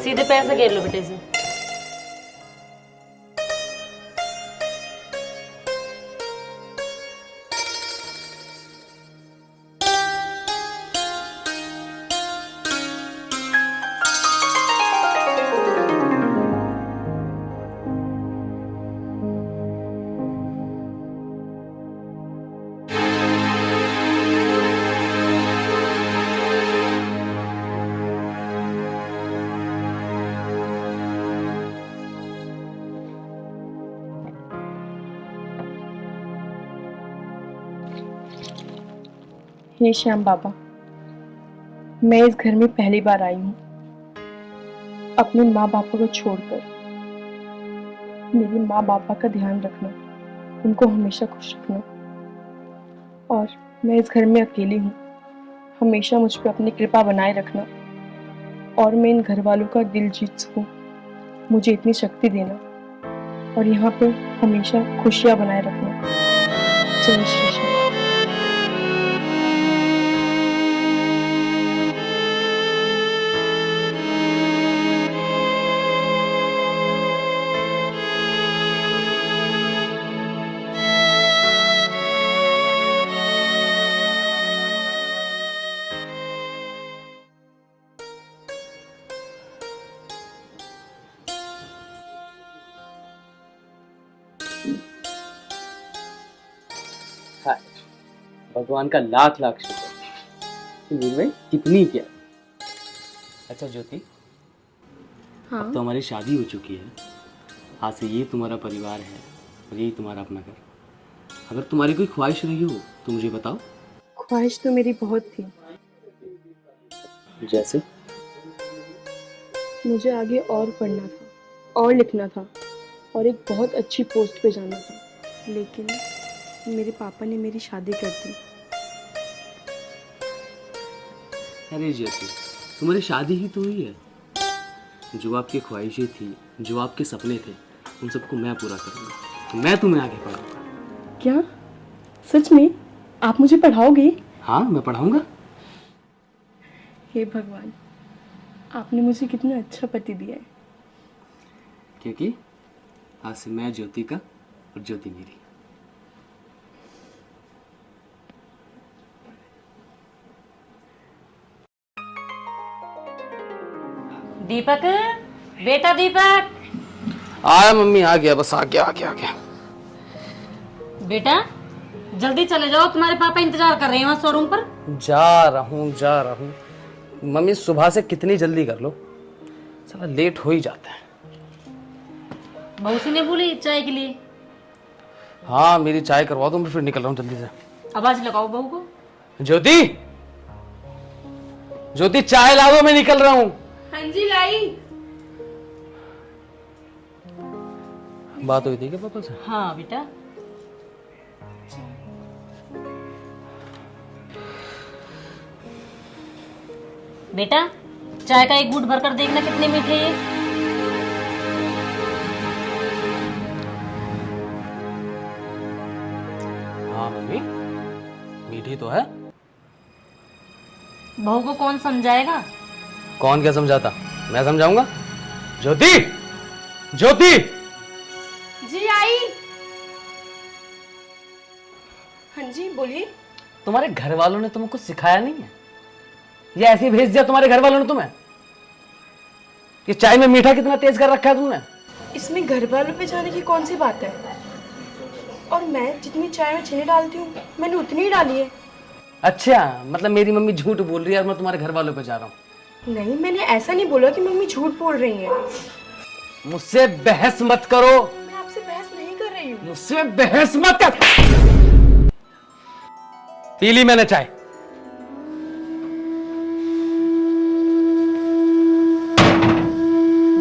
सीधे पैर से घेर लो बेटे से। हे श्याम बाबा, मैं इस घर में पहली बार आई हूँ, अपने माँ बापा को छोड़कर। मेरे माँ बापा का ध्यान रखना, उनको हमेशा खुश रखना। और मैं इस घर में अकेली हूँ, हमेशा मुझ पर अपनी कृपा बनाए रखना। और मैं इन घर वालों का दिल जीत सकूं, मुझे इतनी शक्ति देना। और यहाँ पे हमेशा खुशियाँ बनाए रखना। जय श्री श्याम। भगवान का लाख लाख शुक्र कि मेरी भाई कितनी प्यारी। अच्छा ज्योति, हाँ। अब तो हमारी शादी हो चुकी है, आज से ये तुम्हारा परिवार है और यही तुम्हारा अपना घर। अगर तुम्हारी कोई ख्वाहिश रही हो तो मुझे बताओ। ख्वाहिश तो मेरी बहुत थी। जैसे? मुझे आगे और पढ़ना था और लिखना था और एक बहुत अच्छी पोस्ट पे जाना था, लेकिन मेरे पापा ने मेरी शादी कर दी। अरे ज्योति, तुम्हारी शादी ही तो हुई है। जो आपकी ख्वाहिशें थी, जो आपके सपने थे, उन सबको मैं पूरा करूँगा। तो मैं तुम्हें आगे पढ़ाऊंगा। क्या? सच में? आप मुझे पढ़ाओगे? हाँ, मैं पढ़ाऊंगा। हे भगवान, आपने मुझे कितना अच्छा पति दिया है। क्योंकि आज से मैं ज्योति का और ज्योति मेरी। दीपक, बेटा दीपक। आया मम्मी, आ गया, बस आ गया। बेटा जल्दी चले जाओ, तुम्हारे पापा इंतजार कर रहे हैं वहाँ शोरूम पर। जा रहा हूँ मम्मी, सुबह से कितनी जल्दी कर लो, साला लेट हो ही जाता है। मौसी ने बोली चाय के लिए। हाँ, मेरी चाय करवा दो, मैं फिर निकल रहा हूँ जल्दी से। आवाज लगाओ बहू को। ज्योति चाय ला दो, मैं निकल रहा हूँ। हाँ जी, लाई। बात हुई थी क्या पापा से? हाँ बेटा। बेटा चाय का एक घूंट भरकर देखना कितने मीठे ये। हाँ मम्मी, मीठी तो है। बहू को कौन समझाएगा? कौन क्या समझाता, मैं समझाऊंगा। ज्योति जी आई। हाँ जी, बोलिए। तुम्हारे घर वालों ने तुम्हें कुछ सिखाया नहीं है? ये ऐसे ही भेज दिया तुम्हारे घर वालों ने तुम्हें? ये चाय में मीठा कितना तेज कर रखा है तुमने? इसमें घर वालों पे जाने की कौन सी बात है? और मैं जितनी चाय में चीनी डालती हूँ मैंने उतनी ही डाली है। अच्छा, मतलब मेरी मम्मी झूठ बोल रही है और मैं तुम्हारे घर वालों पे जा रहा हूँ? नहीं, मैंने ऐसा नहीं बोला कि मम्मी झूठ बोल रही हैं। मुझसे बहस मत करो। मैं आपसे बहस नहीं कर रही हूँ। मुझसे बहस मत कर। पी ली मैंने चाय।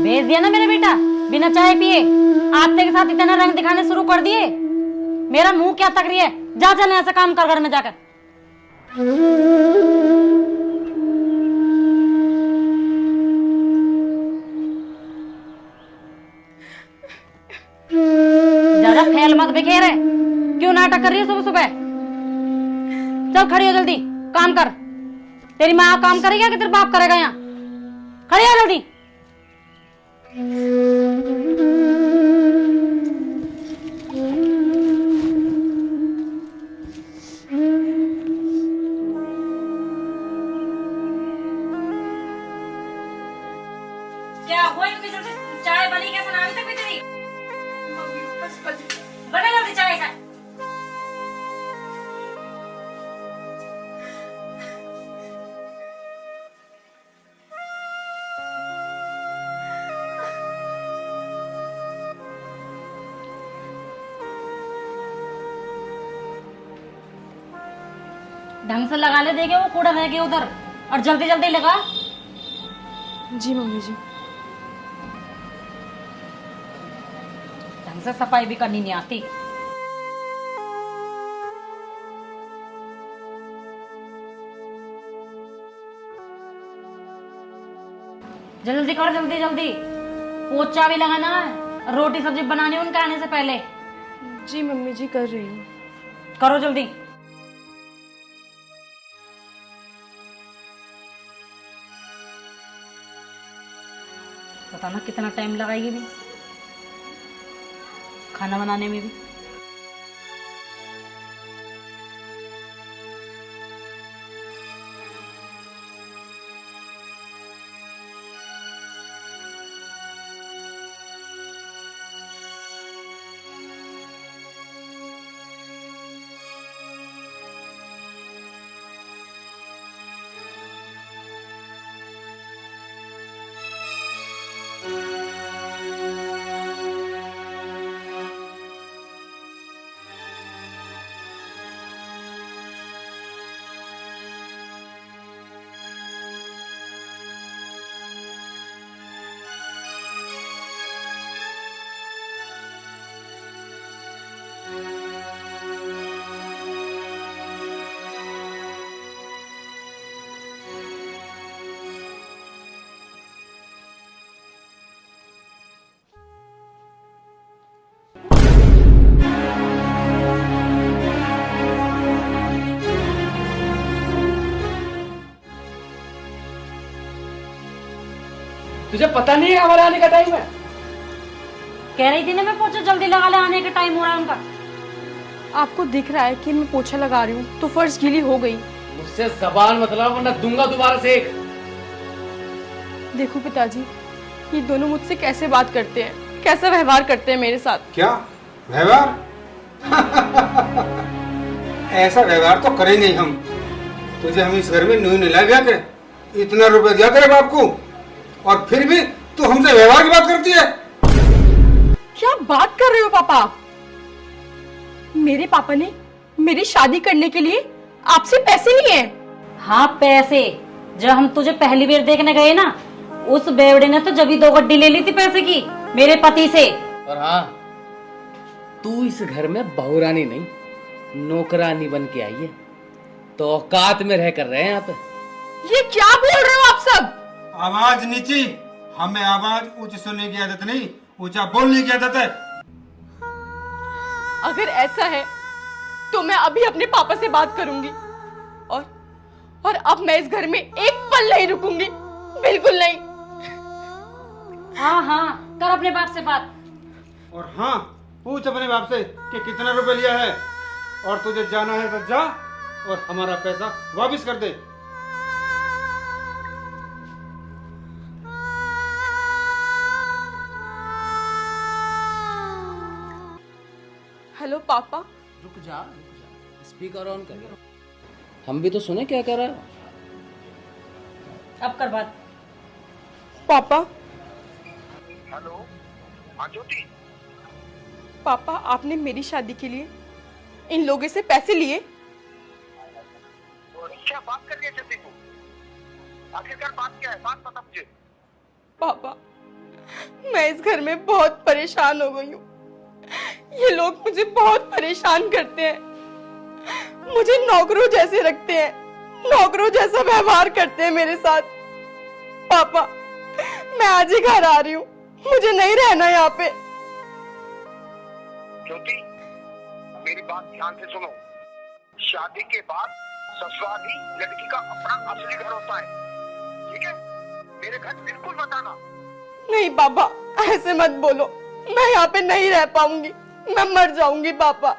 भेज दिया ना मेरा बेटा बिना चाय पिए। आते के साथ इतना रंग दिखाने शुरू कर दिए। मेरा मुंह क्या तक रही है? जा चले ऐसा काम कर घर में जाकर। ज्यादा फैल मत बिखेर। क्यों नाटक कर रही है सुबह सुबह? चल खड़ी हो जल्दी, काम कर। तेरी माँ काम करेगा कि तेरे बाप करेगा? यहाँ खड़ी हो जल्दी। क्या हुआ इतनी जल्दी? चाय बनी कैसे? ना अभी तक भी तेरी बने जल्दी चाय का। ढंग से लगा ले, देखे वो कूड़ा रह गया उधर। और जल्दी जल्दी लगा। जी मम्मी जी। ढंग से सफाई भी करनी नहीं आती। जल्दी कर, जल्दी जल्दी। पोचा भी लगाना है, रोटी सब्जी बनानी है उनके आने से पहले। जी मम्मी जी, कर रही हूँ। करो जल्दी। पता ना कितना टाइम लगाएगी भी खाना बनाने में भी। तुझे पता नहीं है हमारे आने का टाइम है? कह रही थी ना मैं पोछा जल्दी लगा ले, आने का टाइम हो रहा है उनका। आपको दिख रहा है कि मैं पोछा लगा रही हूँ तो फर्श गीली हो गई। मुझसे जबान मत लड़ा वरना दूंगा दोबारा से एक। देखो पिताजी, ये दोनों मुझसे कैसे बात करते हैं, कैसा व्यवहार करते हैं मेरे साथ। क्या व्यवहार? ऐसा व्यवहार तो करेंगे ही हम। तुझे हम इस घर में न्यू नहीं ला के इतना रुपया दिया तेरे बाप को, और फिर भी तू हमसे व्यवहार की बात करती है। क्या बात कर रहे हो पापा? मेरे पापा ने मेरी शादी करने के लिए आपसे पैसे लिए हैं। हाँ पैसे, जब हम तुझे पहली बार देखने गए ना, उस बेवड़े ने तो जब 2 गड्डी ले ली थी पैसे की मेरे पति से। और हाँ, तू इस घर में बहुरानी नहीं नौकरानी बन के आई है, तो औकात में रह कर रहे हैं यहाँ पे। ये क्या बोल रहे हो आप सब? आवाज नीची, हमें आवाज ऊंची सुनने की आदत नहीं, ऊंचा बोलने की आदत है। अगर ऐसा है तो मैं अभी अपने पापा से बात करूंगी, और अब मैं इस घर में एक पल नहीं रुकूंगी, बिल्कुल नहीं। हाँ हाँ, कर अपने बाप से बात। और हाँ, पूछ अपने बाप से कि कितना रुपए लिया है, और तुझे जाना है तो जा और हमारा पैसा वापस कर दे। हेलो पापा। रुक जा, स्पीकर ऑन कर। हम भी तो सुने क्या कर रहा है। अब कर बात। पापा। हेलो, हाँ ज्योति। पापा, आपने मेरी शादी के लिए इन लोगों से पैसे लिए? क्या बात कर रही है ज्योति तू? आखिरकार बात क्या है? बात बता मुझे। पापा, मैं इस घर में बहुत परेशान हो गई हूँ। ये लोग मुझे बहुत परेशान करते हैं, मुझे नौकरों जैसे रखते हैं, नौकरों जैसा व्यवहार करते हैं मेरे साथ। पापा, मैं आज ही घर आ रही हूँ, मुझे नहीं रहना यहाँ पे। ज्योति, मेरी बात ध्यान से सुनो। शादी के बाद ससुराल ही लड़की का अपना असली घर होता है, ठीक है? मेरे घर बिल्कुल मत आना। नहीं पापा, ऐसे मत बोलो, मैं यहाँ पे नहीं रह पाऊंगी, मैं मर जाऊंगी पापा,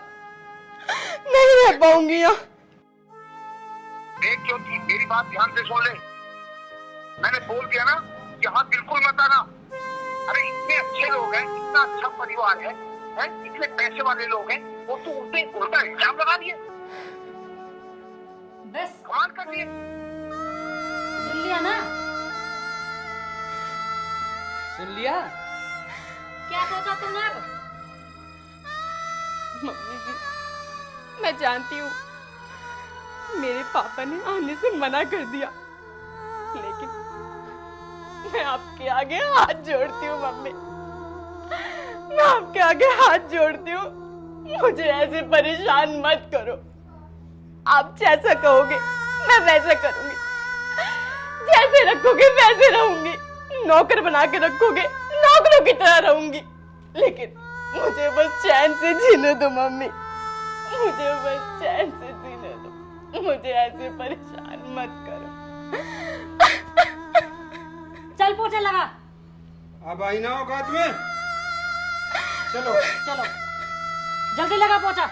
नहीं रह पाऊंगी यहाँ। देख ज्योति, मेरी बात ध्यान से सुन ले। मैंने बोल दिया ना, यहाँ बिल्कुल मत आना। अरे इतने अच्छे लोग हैं, इतना अच्छा परिवार है, इतने पैसे वाले लोग हैं, वो तो उल्टे उल्टा इल्जाम लगा दिए। बस कमाल कर दिए। सुन लिया ना? सुन लिया? क्या सोचा तुमने अब? मम्मी जी, मैं जानती हूँ मेरे पापा ने आने से मना कर दिया, लेकिन मैं आपके आगे हाथ जोड़ती हूँ मम्मी, मैं आपके आगे हाथ जोड़ती हूँ, मुझे ऐसे परेशान मत करो। आप जैसा कहोगे मैं वैसा करूंगी, जैसे रखोगे वैसे रहूंगी, नौकर बना के रखोगे नौकरों की तरह रहूंगी, लेकिन मुझे बस चैन से जीने दो मम्मी, मुझे बस चैन से जीने दो, मुझे ऐसे परेशान मत करो। चल पोछा लगा। अब आई ना औकात में। चलो चलो जल्दी लगा पोछा।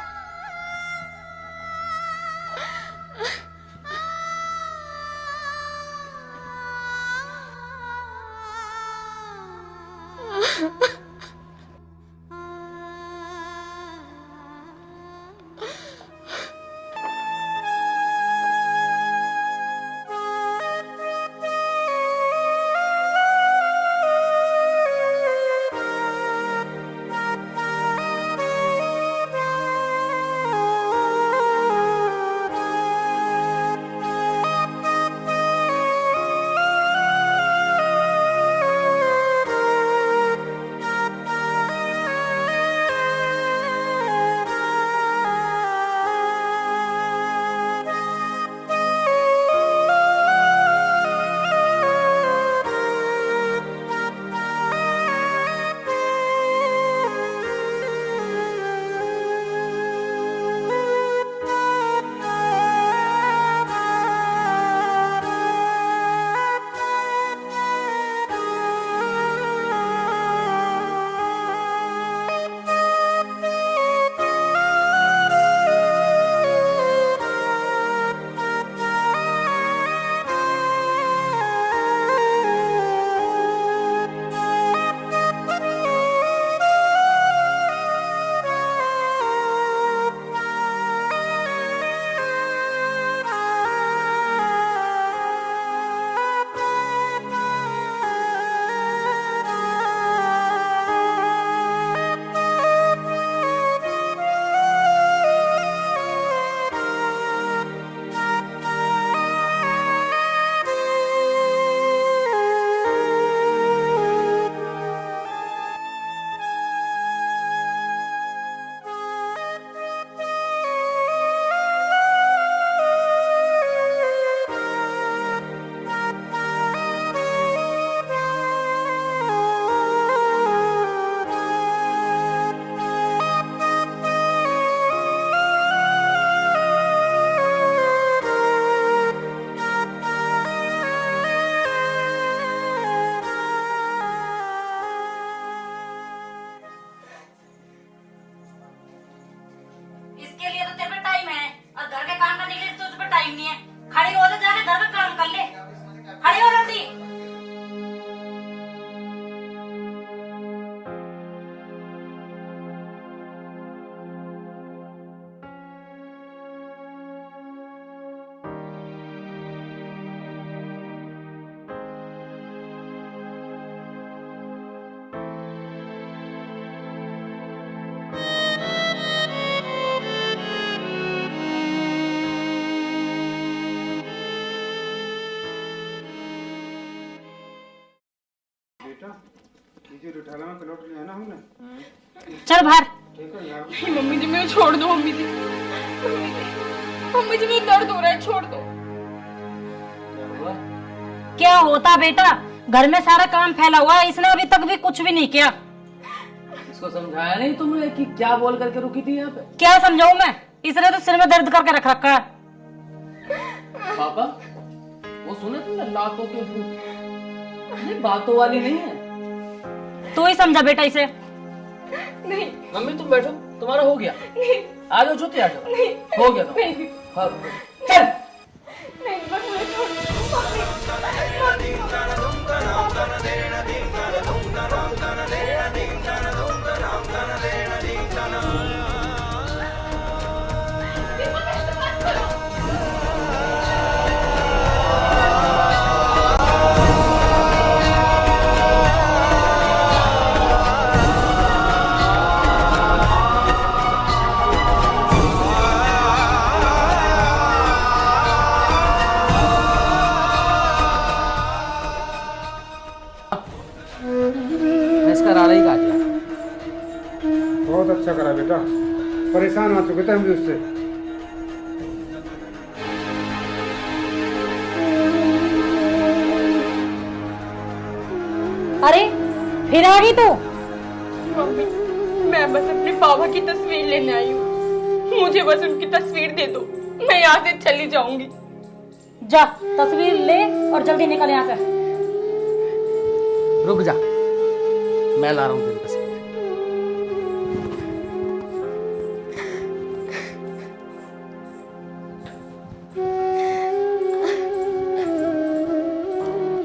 खड़ी हो जा, जाके घर का काम कर ले। खड़ी हो जल्दी। बेटा ये जो रिठाला में प्लॉट लिया ना हमने, चल बाहर। ठीक है यार। नहीं मम्मी जी, मुझे छोड़ दो। मम्मी जी, मम्मी जी, मुझे दर्द हो रहा है, छोड़ दो। क्या होता बेटा, घर में सारा काम फैला हुआ है, इसने अभी तक भी कुछ भी नहीं किया। इसको समझाया नहीं तुमने कि क्या बोल करके रुकी थी यहाँ पे? क्या समझाऊं मैं, इसने तो सिर में दर्द करके रख रखा है। पापा, वो सुने तुमने लातों के भूत? ये बातों वाली नहीं है। तू ही समझा बेटा इसे। नहीं मम्मी तुम बैठो, तुम्हारा हो गया। नहीं आ जाओ ज्योति, आ जाओ। नहीं हो गया तो नहीं हाँ, चल। नहीं, बस मुझे छोड़ दो। इसका राड़ा ही काट दिया। बहुत अच्छा करा बेटा, परेशान हो चुके थे हम भी उससे। अरे फिर आ गई तू? मम्मी, मैं बस अपने पापा की तस्वीर लेने आई हूँ। मुझे बस उनकी तस्वीर दे दो, मैं यहाँ से चली जाऊंगी। जा तस्वीर ले और जल्दी निकल यहाँ से। रुक जा, मैं ला रहा हूँ तेरी तस्वीर।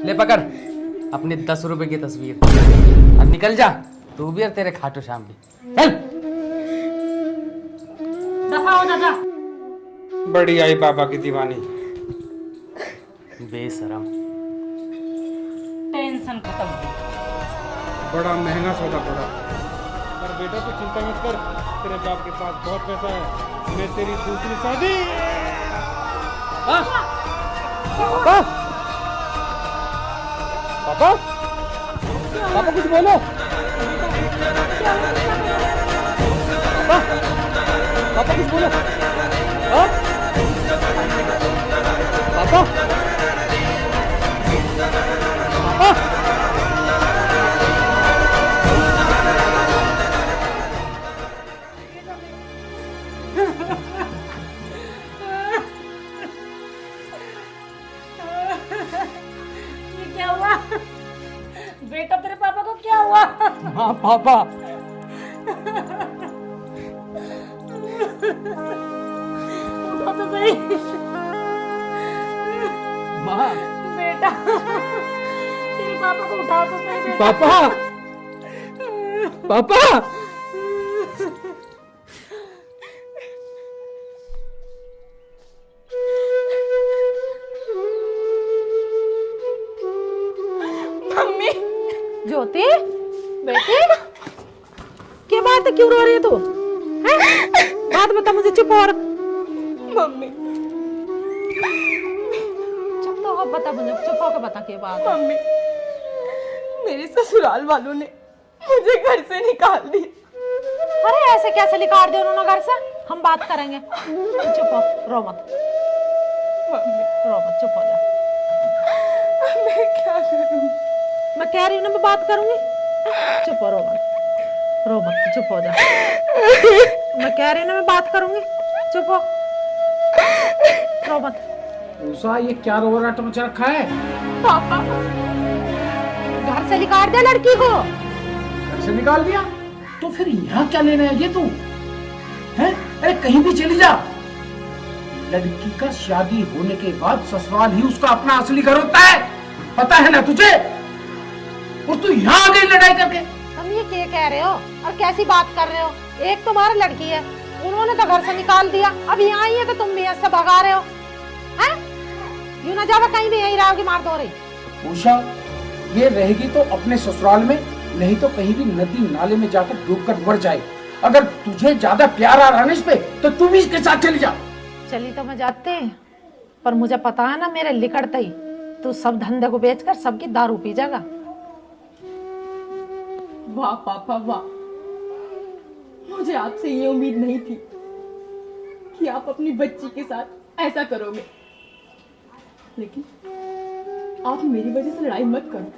ले पकड़ अपनी 10 रुपए की तस्वीर और निकल जा, तू भी और तेरे खाटू श्याम भी। चल। दफा हो जा। बड़ी आई बाबा की दीवानी। बेशरम। टेंशन खत्म। बड़ा महंगा सौदा पड़ा। पर बेटा तू चिंता मत कर, तेरे बाप के पास बहुत पैसा है। मैं तेरी दूसरी शादी। पापा पापा पापा कुछ बोलो। पापा पापा कुछ बोलो। हाँ? पापा पापा ये क्या हुआ बेटा, तेरे पापा को क्या हुआ? हाँ पापा उठो तो सही। माँ बेटा तेरे पापा को उठाओ तो सही बेटा। पापा पापा मम्मी, ज्योति बेटी, क्या बात है, क्यों रो रही है तू? हैं? बात बता मुझे, चुप और मम्मी, चुप तो हो, बता मुझे, चुप होकर बता क्या बात है। मम्मी, मेरे ससुराल वालों ने मुझे घर से निकाल दिया। अरे ऐसे कैसे निकाल दिया उन्होंने घर से? हम बात करेंगे, चुप हो, रो मत, मम्मी, रो मत, चुप हो जा। मैं क्या करूं? मैं कह रही हूँ ना, मैं बात करूंगी, चुप हो, रो मत, रो मत, चुप हो जा। मैं कह रही हूँ ना, मैं बात करूंगी, चुप हो, रो मत। उषा ये क्या रोवराटा मचा रखा है? पापा, घर से निकाल दे लड़की को। घर से निकाल दिया तो फिर यहाँ क्या लेने आई है तू? हैं? अरे कहीं भी चली जा, लड़की का शादी होने के बाद ससुराल ही उसका अपना असली घर होता है, पता है ना तुझे? और तू यहाँ आ गई लड़ाई करके। तुम ये क्या कह रहे हो और कैसी बात कर रहे हो? एक तुम्हारी लड़की है, उन्होंने तो घर से निकाल दिया, अब यहाँ आई है तो तुम भी ऐसे भगा रहे हो हैं? यूं ना जाओ कहीं भी यही रहोगी मार दो रही। उषा, ये रहेगी तो अपने ससुराल में, नहीं तो कहीं भी नदी नाले में जाकर डूबकर मर जाए। अगर तुझे ज्यादा प्यार आ रहा है इस पे तो तू भी इसके साथ चली जा। चली तो मैं जाते, पर मुझे पता है ना मेरे लिकड़ते ही तू सब धंधे को बेचकर सबकी दारू पी जाएगा। वाह पापा वाह, मुझे आपसे ये उम्मीद नहीं थी कि आप अपनी बच्ची के साथ ऐसा करोगे। लेकिन आप मेरी वजह से लड़ाई मत करो।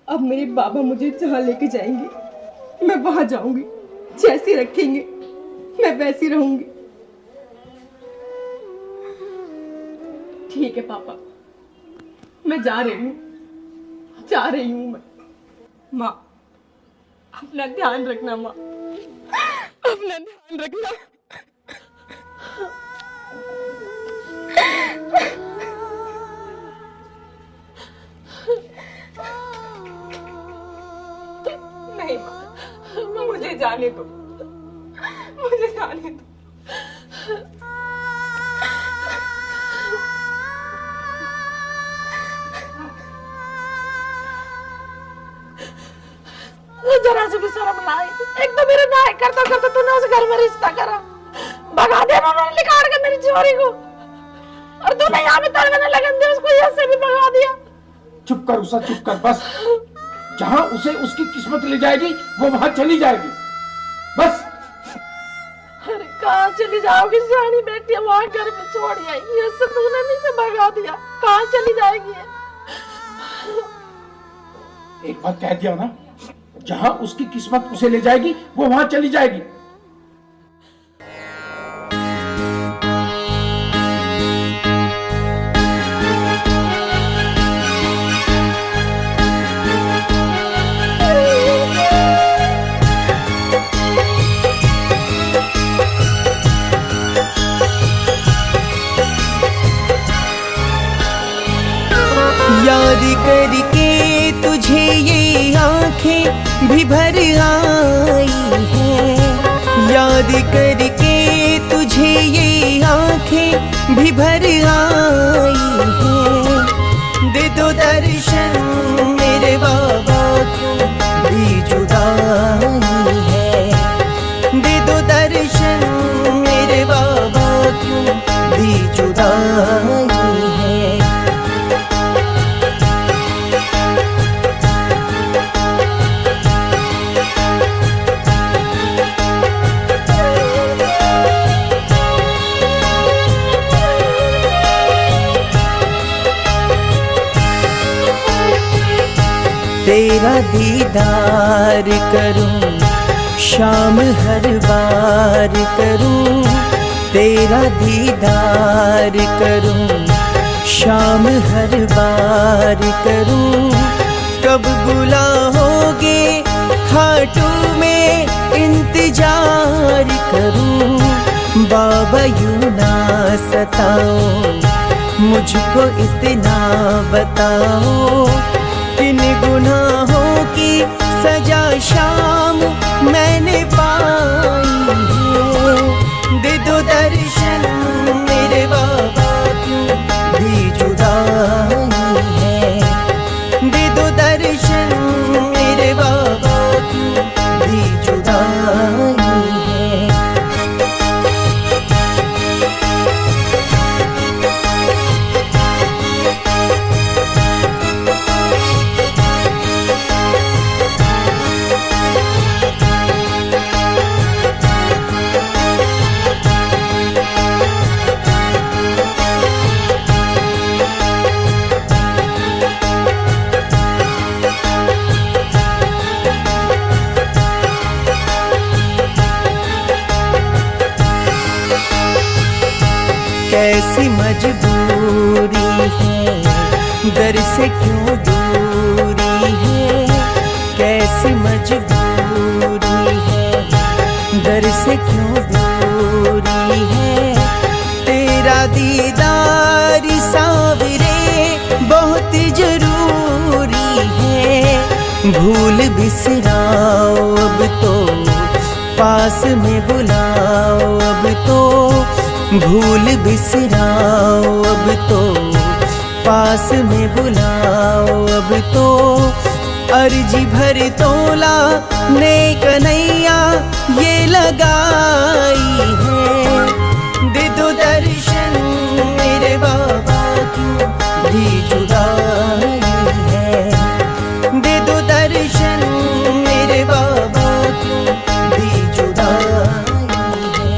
अब मेरे बाबा मुझे जहां लेके जाएंगे मैं वहां जाऊंगी, जैसी रखेंगे मैं वैसी रहूंगी। ठीक है पापा, मैं जा रही हूँ मैं। माँ, अपना ध्यान रखना माँ, अपना ध्यान रखना। नहीं माँ, मुझे जाने दो, मुझे जाने दो। जरा से भी शर्म ना आई। एक तो मेरे नायक करता करता तूने उस घर में रिश्ता करा, भगा दिया उन्होंने निकाल के मेरी चोरी को, और तूने यहाँ पे तरवने लगन दे उसको यहाँ से भी भगा दिया। चुप कर उषा, चुप कर बस। जहाँ उसे उसकी किस्मत ले जाएगी वो वहाँ चली जाएगी, बस। अरे कहाँ चली जाओगी सियानी बेटी, वहाँ घर में छोड़ आई, ये सब तूने भी से भगा दिया, कहाँ चली जाएगी? एक बात कह दिया ना, जहाँ उसकी किस्मत उसे ले जाएगी वो वहाँ चली जाएगी। याद करके तुझे ये आंखें भी भर आई हैं, याद करके तुझे ये आंखें भी भर आई हैं। दे दो दर्शन मेरे बाबा, क्यों भी जुदाई है। दे दो दर्शन मेरे बाबा, क्यों भी जुदाई है। तेरा दीदार करूं शाम हर बार करूं, तेरा दीदार करूं शाम हर बार करूं। कब बुलाओगे खाटू में इंतजार करूं। बाबा यूं ना सताओ, मुझको इतना बताओ, किन गुनाहों की सजा शाम मैंने पाई है। दे दो दर्शन मेरे बाबा, क्यों भी जुदाई है। दे दो दर्शन मेरे बाबा, क्यों भी जुदाई है। कैसी मजबूरी है, दर से क्यों दूरी है। कैसी मजबूरी है, दर से क्यों दूरी है, तेरा दीदार सावरे बहुत जरूरी है। भूल बिसराओ अब तो पास में बुलाओ, अब तो भूल बिसराओ, अब तो पास में बुलाओ, अब तो अर्जी भर तोला ने कन्हैया ये लगाई है। दे दो दर्शन मेरे बाबा क्यों भी जुदाई है, दे दो दर्शन मेरे बाबा क्यों भी जुदाई है।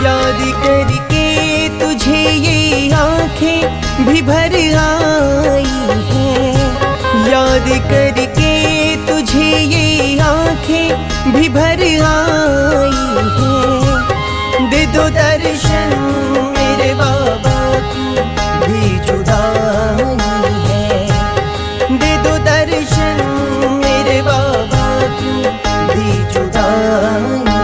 याद करके तुझे ये आंखें भी भर आई है, याद करके तुझे ये आंखें भी भर आई है। दे दो दर्शन मेरे बाबा क्यों भी जुदाई है, दे दो दर्शन मेरे बाबा क्यों भी जुदाई है।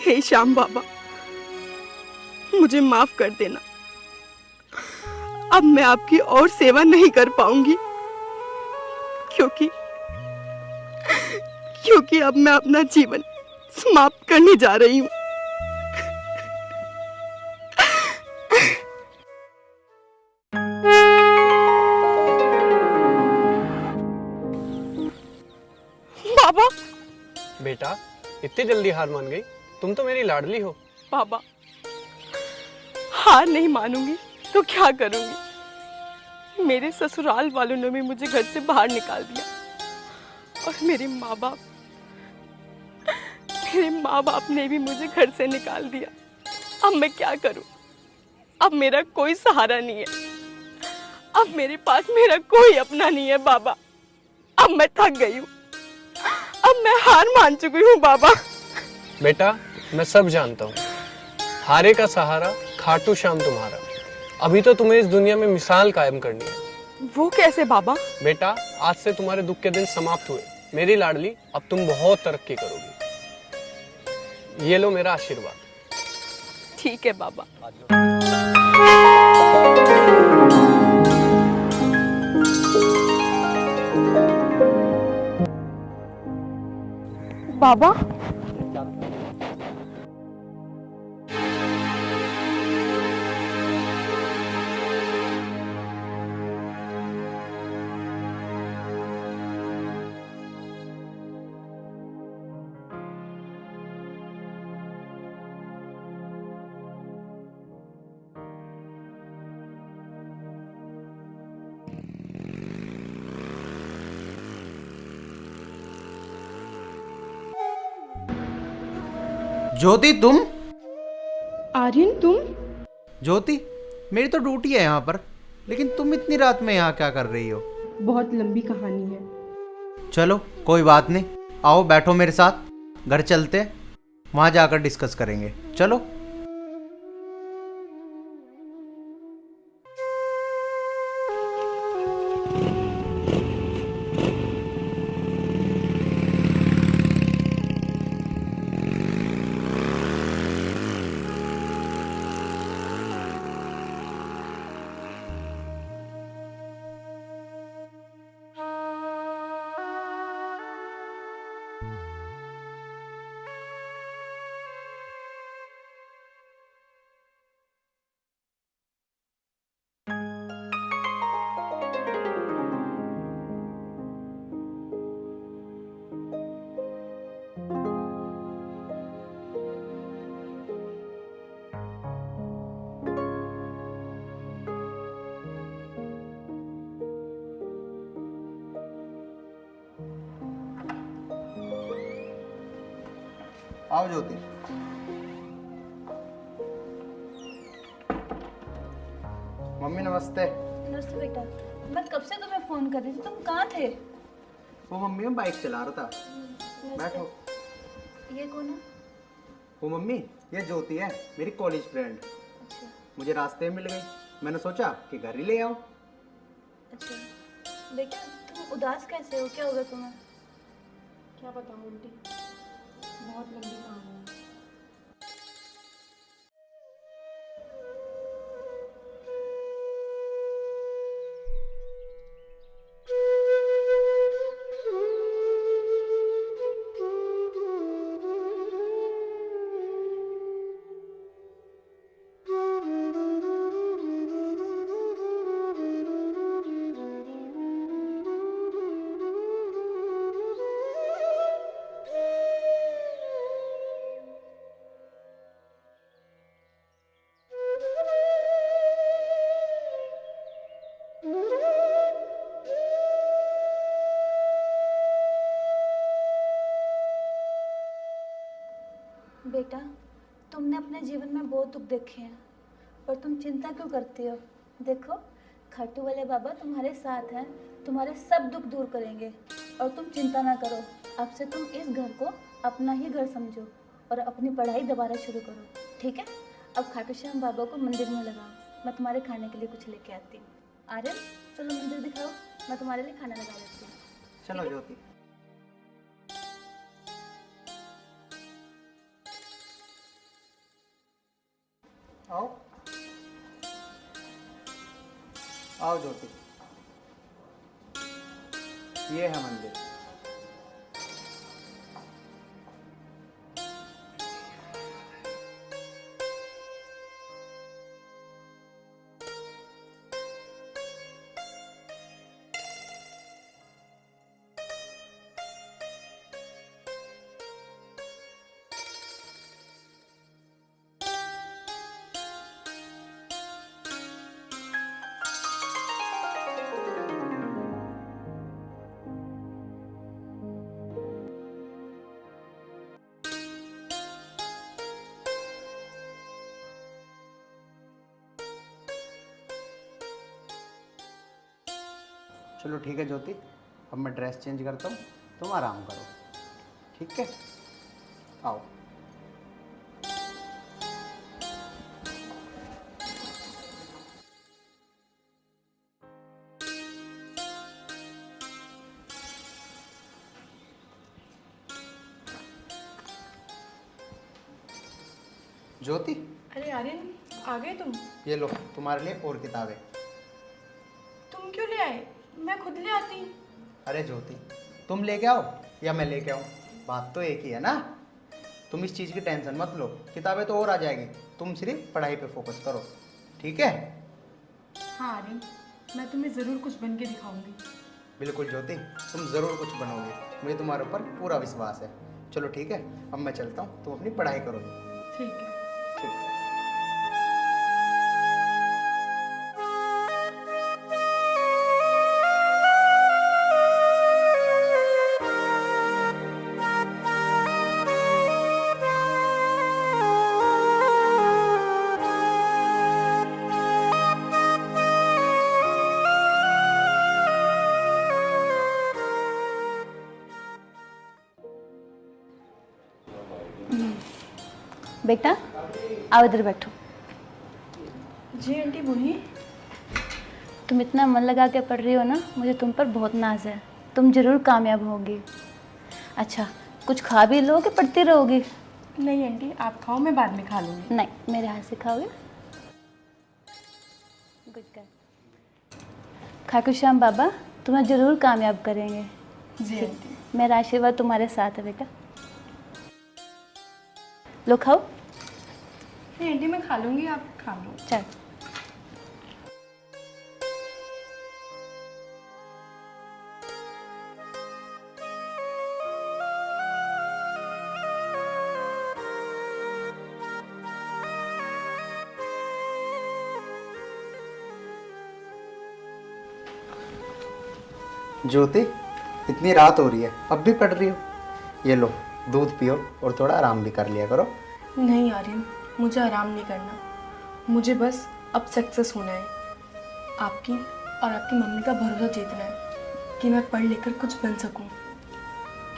हे श्याम बाबा, मुझे माफ कर देना। अब मैं आपकी और सेवा नहीं कर पाऊंगी, क्योंकि अब मैं अपना जीवन समाप्त करने जा रही हूँ। बाबा। बेटा, इतनी जल्दी हार मान गई? तुम तो मेरी लाडली हो। बाबा, हार नहीं मानूंगी तो क्या करूंगी? मेरे ससुराल वालों ने भी मुझे घर से बाहर निकाल दिया और मेरे माँ बाप ने भी मुझे घर से निकाल दिया। अब मैं क्या करूं? अब मेरा कोई सहारा नहीं है, अब मेरे पास मेरा कोई अपना नहीं है बाबा। अब मैं थक गई हूँ, अब मैं हार मान चुकी हूँ बाबा। बेटा, मैं सब जानता हूँ। हारे का सहारा खाटू श्याम तुम्हारा। अभी तो तुम्हें इस दुनिया में मिसाल कायम करनी है। वो कैसे बाबा? बेटा, आज से तुम्हारे दुख के दिन समाप्त हुए। मेरी लाडली, अब तुम बहुत तरक्की करोगी। ये लो मेरा आशीर्वाद। ठीक है बाबा। बाबा, ज्योति, तुम? आर्यन, तुम? ज्योति, मेरी तो ड्यूटी है यहाँ पर, लेकिन तुम इतनी रात में यहाँ क्या कर रही हो? बहुत लंबी कहानी है। चलो कोई बात नहीं, आओ बैठो मेरे साथ, घर चलते हैं, वहाँ जाकर डिस्कस करेंगे। चलो। आओ ज्योति। मम्मी नमस्ते। नमस्ते बेटा। मैं कब से तुम्हें फोन कर रही थी, तुम कहाँ थे? वो मम्मी मैं बाइक चला रहा था। बैठो। ये कौन है? वो मम्मी ये ज्योति है, मेरी कॉलेज फ्रेंड। अच्छा मुझे रास्ते में मिल गई, मैंने सोचा कि घर ही ले आऊं। अच्छा। बेटा तुम उदास कैसे हो, क्या होगा तुम्हें? क्या बताऊँ आंटी, बहुत लंबी कहानी है। बेटा तुमने अपने जीवन में बहुत दुख देखे हैं, पर तुम चिंता क्यों करती हो? देखो खाटू वाले बाबा तुम्हारे साथ हैं, तुम्हारे सब दुख दूर करेंगे। और तुम चिंता ना करो, अब से तुम इस घर को अपना ही घर समझो और अपनी पढ़ाई दोबारा शुरू करो, ठीक है? अब खाटू श्याम बाबा को मंदिर में लगाओ, मैं तुम्हारे खाने के लिए कुछ लेके आती हूँ। आर्यन चलो मंदिर दिखाओ, मैं तुम्हारे लिए खाना लगा देती हूँ। चलो ज्योति। आओ आओ ज्योति, ये है मंदिर। चलो ठीक है ज्योति, अब मैं ड्रेस चेंज करता हूँ, तुम आराम करो, ठीक है? आओ। ज्योति अरे आर्यन आ गए तुम? ये लो तुम्हारे लिए और किताबें। तुम क्यों ले आए? मैं खुद ले आती। अरे ज्योति तुम लेके आओ या मैं लेके आऊँ, बात तो एक ही है ना। तुम इस चीज़ की टेंशन मत लो, किताबें तो और आ जाएगी, तुम सिर्फ पढ़ाई पे फोकस करो, ठीक है? हाँ आर्यन, मैं तुम्हें ज़रूर कुछ बन के दिखाऊंगी। बिल्कुल ज्योति, तुम ज़रूर कुछ बनोगे, मुझे तुम्हारे ऊपर पूरा विश्वास है। चलो ठीक है, अब मैं चलता हूँ, तुम अपनी पढ़ाई करो। ठीक है। ठीक है। बेटा आओ इधर बैठो। जी आंटी बोलिए। तुम इतना मन लगा के पढ़ रही हो ना, मुझे तुम पर बहुत नाज है, तुम जरूर कामयाब होगी। अच्छा कुछ खा भी लो कि पढ़ती रहोगी? नहीं आंटी आप खाओ, मैं बाद में खा लूँगी। नहीं मेरे हाथ से खाओगे? Good girl. खाटू श्याम बाबा तुम्हें जरूर कामयाब करेंगे। जी आंटी। मेरा आशीर्वाद तुम्हारे साथ है बेटा। लो खाओ। नहीं आंटी मैं खा लूँगी, आप खा लो। चल। ज्योति इतनी रात हो रही है, अब भी पढ़ रही हो? ये लो दूध पियो और थोड़ा आराम भी कर लिया करो। नहीं आर्यन, मुझे आराम नहीं करना, मुझे बस अब सक्सेस होना है। आपकी और आपकी मम्मी का भरोसा जीतना है कि मैं पढ़ लिख कर कुछ बन सकूं।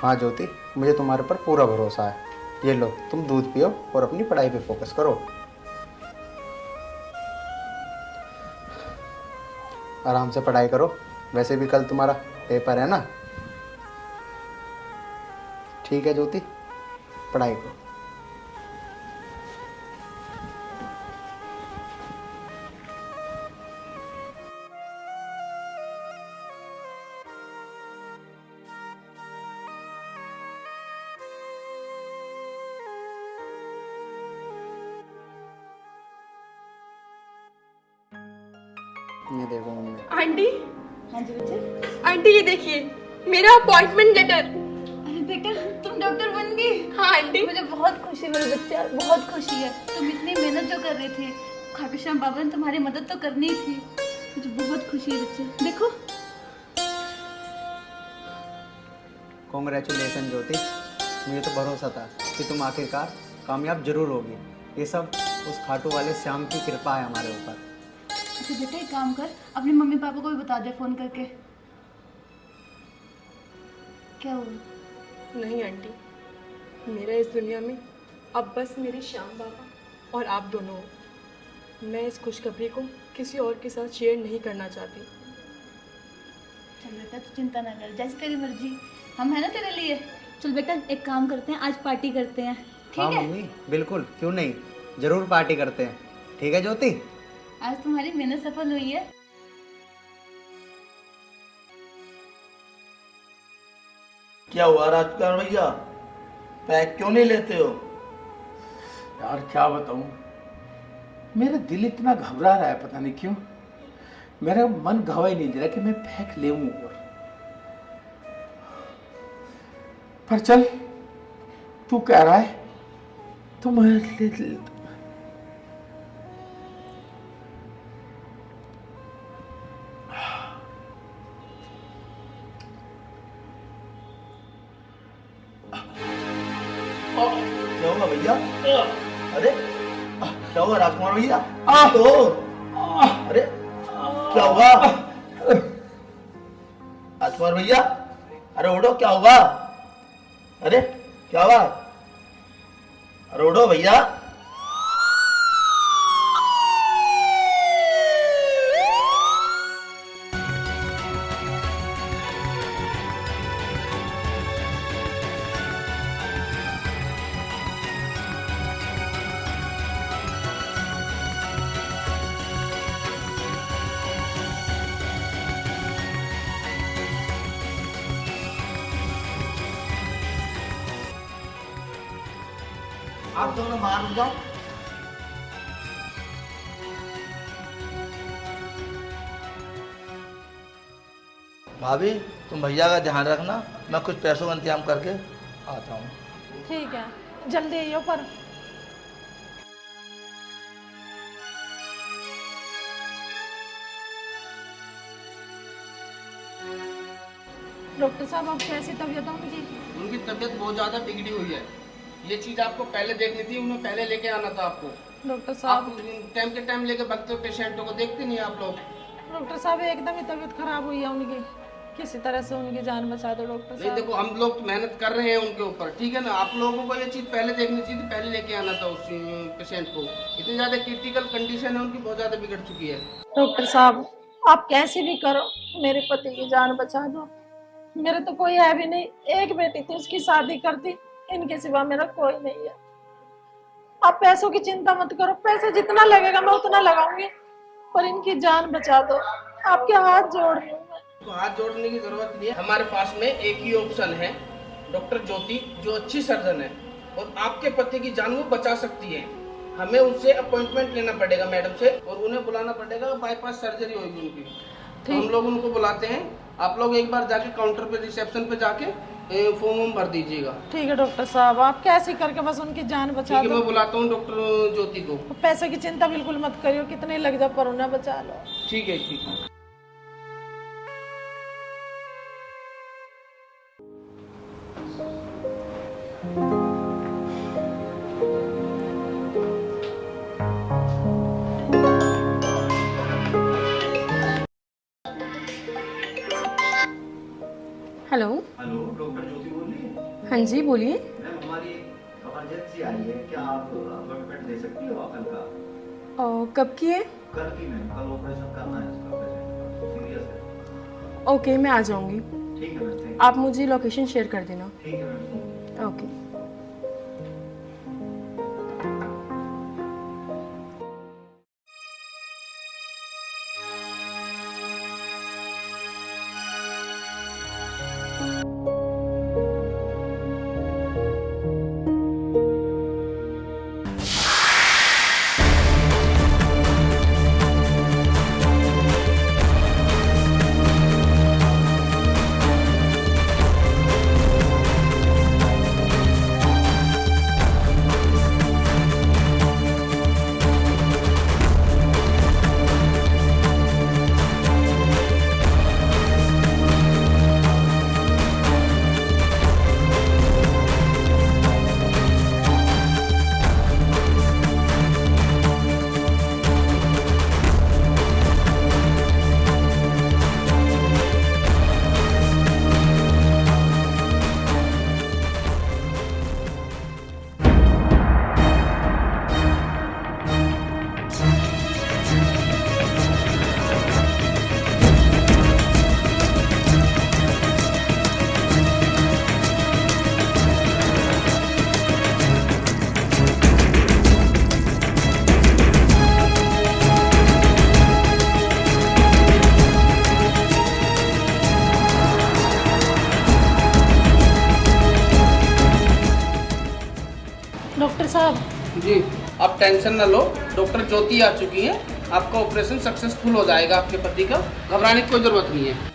हाँ ज्योति, मुझे तुम्हारे पर पूरा भरोसा है। ये लो, तुम दूध पियो और अपनी पढ़ाई पे फोकस करो। आराम से पढ़ाई करो, वैसे भी कल तुम्हारा पेपर है ना। ठीक है ज्योति, पढ़ाई करो। ये देखो मम्मी। आंटी, हाँ जी बच्चे। आंटी ये देखिए मेरा अपॉइंटमेंट लेटर। अरे बेटा, तुम डॉक्टर बन गई। हाँ आंटी। मुझे बहुत खुशी है मेरे बच्चा, बहुत खुशी है। तुम इतनी मेहनत जो कर रहे थे, खाटू श्याम बाबा ने तुम्हारी मदद तो करनी ही थी। मुझे बहुत खुशी है बच्चे। देखो, कॉन्ग्रेचुलेसन ज्योति, मुझे तो भरोसा था कि तुम आखिरकार कामयाब जरूर होगी। ये सब उस खाटू वाले श्याम की कृपा है हमारे ऊपर। अच्छा बेटा, एक काम कर, अपने मम्मी पापा को भी बता दे फोन करके। क्या हुआ? नहीं आंटी, मेरा इस दुनिया में अब बस मेरे श्याम बाबा और आप दोनों हो। मैं इस खुशखबरी को किसी और के साथ शेयर नहीं करना चाहती। चल बेटा, तू चिंता ना कर, जैसे तेरी मर्जी, हम है ना तेरे लिए। चल बेटा, एक काम करते हैं, आज पार्टी करते हैं, ठीक हाँ है? मम्मी, बिल्कुल, क्यों नहीं, जरूर पार्टी करते हैं। ठीक है ज्योति? आज तुम्हारी मेहनत सफल हुई है। क्या हुआ राजकुमार भैया, पैक क्यों नहीं लेते हो? यार क्या बताऊं, मेरा दिल इतना घबरा रहा है, पता नहीं क्यों। मेरा मन गवा ही नहीं दे रहा कि मैं फेंक ले पर चल, तू कह रहा है तो मैं ले। क्या होगा भैया? अरे क्या होगा राजकुमार भैया? तो अरे क्या होगा राजकुमार भैया? अरे उठो, क्या होगा? अरे क्या हुआ? अरे उठो भैया। आप दोनों बाहर उठ जाओ। भाभी, तुम भैया का ध्यान रखना, मैं कुछ पैसों का इंतजाम करके आता हूँ। ठीक है, जल्दी आइयो पर। डॉक्टर साहब, अब कैसी तबीयत है उनकी? उनकी तबीयत बहुत ज़्यादा बिगड़ी हुई है। ये चीज़ आपको पहले देखनी थी, उन्हें पहले लेके आना था आपको। डॉक्टर आप साहब, टाइम के टाइम लेके बगते हो पेशेंटों को, देखते नहीं आप लोग। डॉक्टर साहब एकदम ही तबीयत खराब हुई है उनकी, किसी तरह से उनकी जान बचा दो डॉक्टर नहीं साहब। देखो, हम लोग तो मेहनत कर रहे हैं उनके ऊपर, ठीक है ना। आप लोगों को ये चीज़ पहले देखनी चाहिए, पहले लेके आना था उस पेशेंट को। इतनी ज़्यादा क्रिटिकल कंडीशन है उनकी, बहुत ज़्यादा बिगड़ चुकी है। डॉक्टर साहब, आप कैसे भी करो मेरे पति की जान बचा दो। मेरे तो कोई है भी नहीं, एक बेटी थी, उसकी शादी कर दी, इनके सिवा मेरा कोई नहीं है। आप पैसों की चिंता मत करो, पैसे जितना लगेगा मैं उतना लगाऊंगी, पर इनकी जान बचा दो। आपके हाथ जोड़ रही हूँ मैं। तो हाथ जोड़ने की जरूरत नहीं है, हमारे पास में एक ही ऑप्शन है, डॉक्टर ज्योति, जो अच्छी सर्जन है और आपके पति की जान वो बचा सकती है। हमें उनसे अपॉइंटमेंट लेना पड़ेगा मैडम से, और उन्हें बुलाना पड़ेगा, बाईपास सर्जरी होगी उनकी। तो हम लोग उनको बुलाते हैं, आप लोग एक बार जाके काउंटर पे, रिसेप्शन पे जाके फॉर्म भर दीजिएगा। ठीक है डॉक्टर साहब, आप कैसे करके बस उनकी जान बचा ठीक है, दो। मैं बुलाता हूँ डॉक्टर ज्योति को। पैसे की चिंता बिल्कुल मत करियो, कितने लग जाए पर उन्हें बचा लो। ठीक है, ठीक है। हेलो। हेलो, डॉक्टर ज्योति बोल रही है? हाँ जी बोलिए। मैम हमारी इमरजेंसी आई है, क्या आप अपॉइंटमेंट दे सकती हो कल का? कब की है? कल की मैम, कल ऑपरेशन करना है इसका, पेशेंट सीरियस है। ओके मैं आ जाऊंगी। ठीक है मैम, थैंक यू। आप मुझे लोकेशन शेयर कर देना। ठीक है मैम। ओके। डॉक्टर साहब। जी, आप टेंशन ना लो, डॉक्टर ज्योति आ चुकी है, आपका ऑपरेशन सक्सेसफुल हो जाएगा आपके पति का, घबराने की कोई ज़रूरत नहीं है।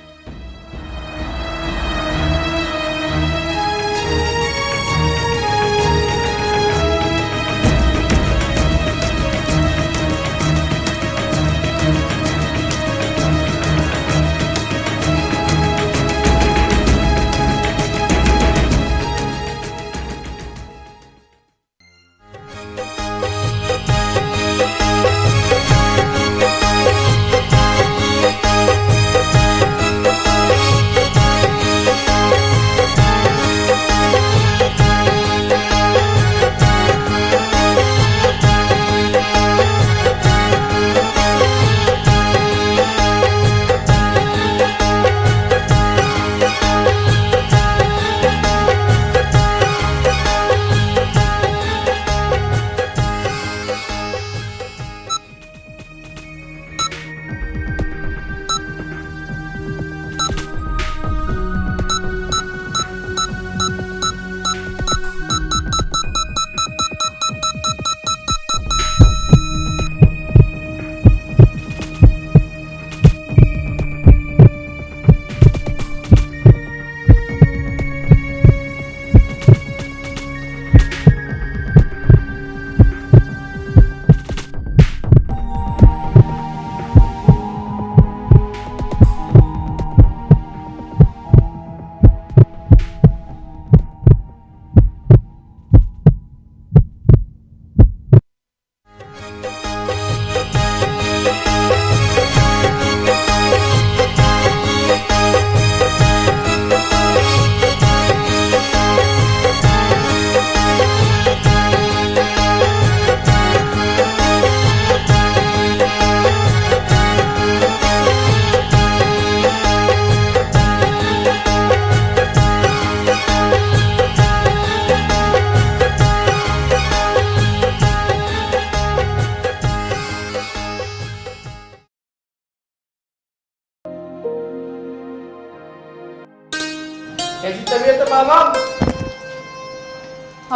कैसी तबीयत है मामा?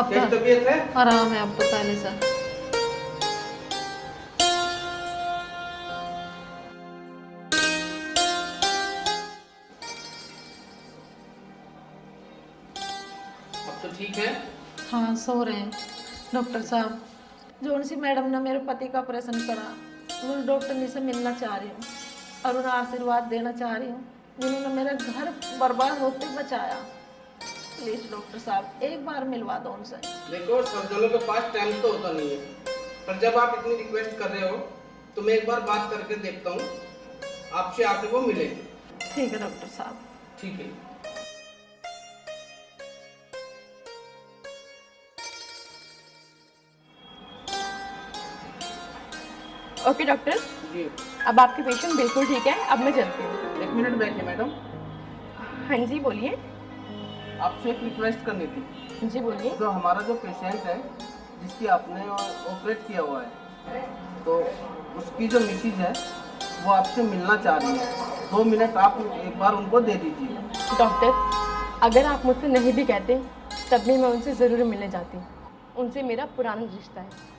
कैसी तबीयत है? आराम है अब तो पहले से। अब तो ठीक है? हाँ सो रहे हैं। डॉक्टर साहब, जोन सी मैडम ने मेरे पति का ऑपरेशन करा, उन डॉक्टर से मिलना चाह रही हूँ और उन्हें आशीर्वाद देना चाह रही हूँ जिन्होंने मेरा घर बर्बाद होते बचाया। प्लीज डॉक्टर साहब एक बार मिलवा दो उनसे। देखो सर्जनों के पास टाइम तो होता नहीं है, पर जब आप इतनी रिक्वेस्ट कर रहे हो तो मैं एक बार बात करके देखता हूँ, आपसे आके वो मिलेंगे। ठीक है डॉक्टर साहब। ठीक है। ओके डॉक्टर, जी अब आपके पेशेंट बिल्कुल ठीक है, अब मैं चलती हूँ। 1 मिनट बैठिए मैडम, हाँ जी बोलिए। आपसे एक रिक्वेस्ट करनी थी। जी बोलिए। जो हमारा जो पेशेंट है जिसकी आपने ऑपरेट किया हुआ है, तो उसकी जो मिसेज है वो आपसे मिलना चाह रही है। 2 मिनट आप एक बार उनको दे दीजिए। डॉक्टर, अगर आप मुझसे नहीं भी कहते तब भी मैं उनसे ज़रूर मिलने जाती हूँ। उनसे मेरा पुराना रिश्ता है।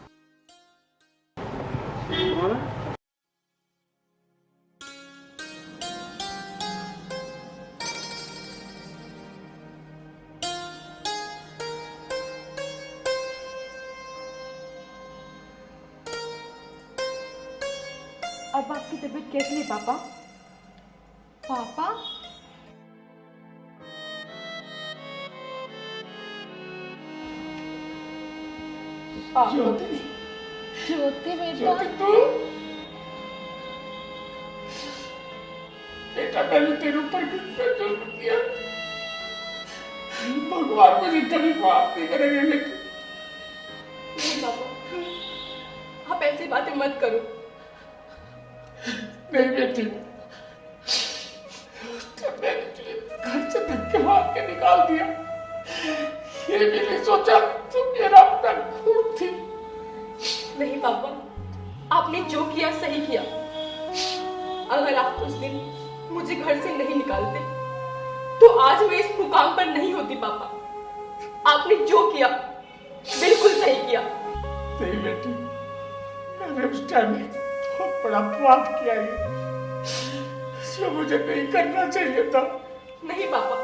अब आपकी तबीयत कैसी है पापा? पापा? ज्योति, ज्योति बेटा, ज्योति तू, बेटा मैंने तेरे ऊपर कितना जुल्म किया, भगवान मुझे कभी माफ नहीं करेंगे बेटे। नहीं पापा, आप ऐसी बातें मत करो। नहीं बेटी, जब मैंने तुझे घर से धक्के मार के निकाल दिया, ये भी नहीं सोचा तुम मेरा अपना खून थी। नहीं पापा, आपने जो किया सही किया। अगर आप उस दिन मुझे घर से नहीं निकालते तो आज मैं इस मुकाम पर नहीं होती पापा। आपने जो किया बिल्कुल सही किया। नहीं बेटी, मैंने उस टाइम बहुत बड़ा अपराध किया है जो मुझे नहीं करना चाहिए था। नहीं पापा,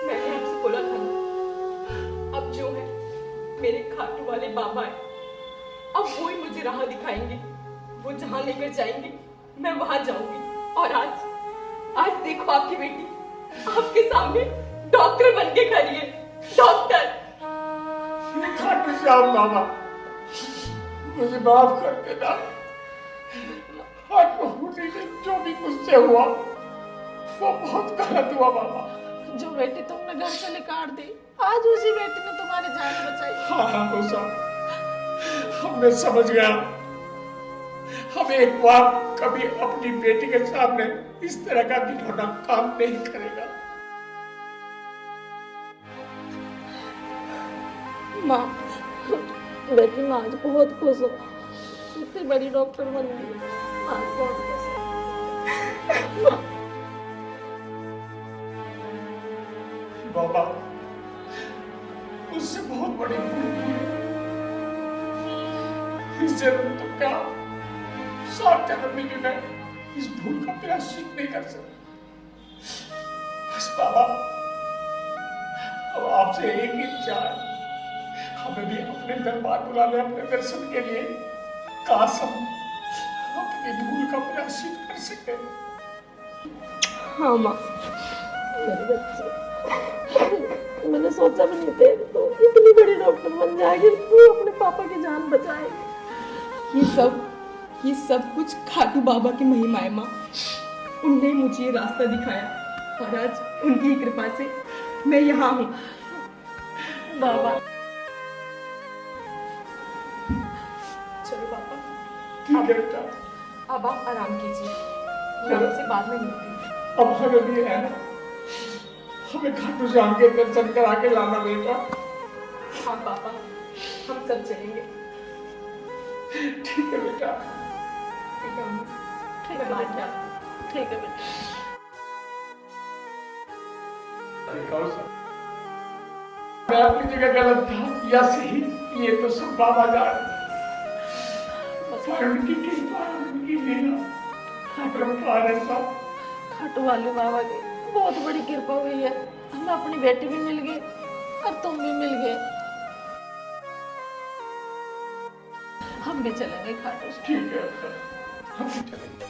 मैंने आपसे बोला था ना, अब जो है मेरे खाटू वाले बाबा है, अब वो ही मुझे राह दिखाएंगे। वो जहां लेकर जाएंगे मैं वहां जाऊंगी। और आज देखो आपकी बेटी आपके सामने डॉक्टर बन के खड़ी है। डॉक्टर खाटू श्याम बाबा, मुझे माफ कर देना। आज होने में जो भी मुझसे हुआ वो बहुत गलत हुआ बाबा। जो बेटी तुमने घर से निकाल दी, आज उसी बेटी ने तुम्हारी जान बचाई। हाँ उषा, हमने समझ गया। हम एक बार कभी अपनी बेटी के सामने इस तरह का घिनौना काम नहीं करेगा। माँ, बेटी मैं आज बहुत खुश हूँ, इतनी बड़ी डॉक्टर बन गई। आज बहुत खुश हूँ। बाबा, उससे बहुत बड़ी भूल हुई। इस जन्म तो क्या, 7 जन्म में भी मैं इस भूल का प्रायश्चित नहीं कर सकता। बस बाबा, अब आपसे एक ही चाह, हमें भी अपने दरबार बुला ले अपने दर्शन के लिए। काश हम अपनी भूल का प्रायश्चित कर सके। हाँ माँ, मेरे बच्चे, मैंने सोचा भी नहीं थे तो इतनी बड़ी डॉक्टर बन जाएगी, वो अपने पापा की जान बचाएगी। ये सब कुछ खाटू बाबा की महिमा है माँ। उनने मुझे ये रास्ता दिखाया और आज उनकी ही कृपा से मैं यहाँ हूँ। बाबा चलो पापा, ठीक है बेटा, अब आप आराम कीजिए, मैं आपसे बाद में मिलती हूँ। अब हमें भी है ना, हमें खाटू श्याम के दर्शन करा के लाना बेटा। हाँ पापा, हम सब चलेंगे। ठीक है बेटा। ठीक है मम्मी, ठीक है बेटा, ठीक है बेटा। मैं अपनी जगह गलत था या सही, ये तो सब बाबा जाने। उनकी कृपा, उनकी लीला, खाटू वाले बाबा की बहुत बड़ी कृपा हुई है। हमें अपनी बेटी भी मिल गई और तुम भी मिल गए। हम भी चलेंगे खाटू। ठीक है, हम भी चलेंगे।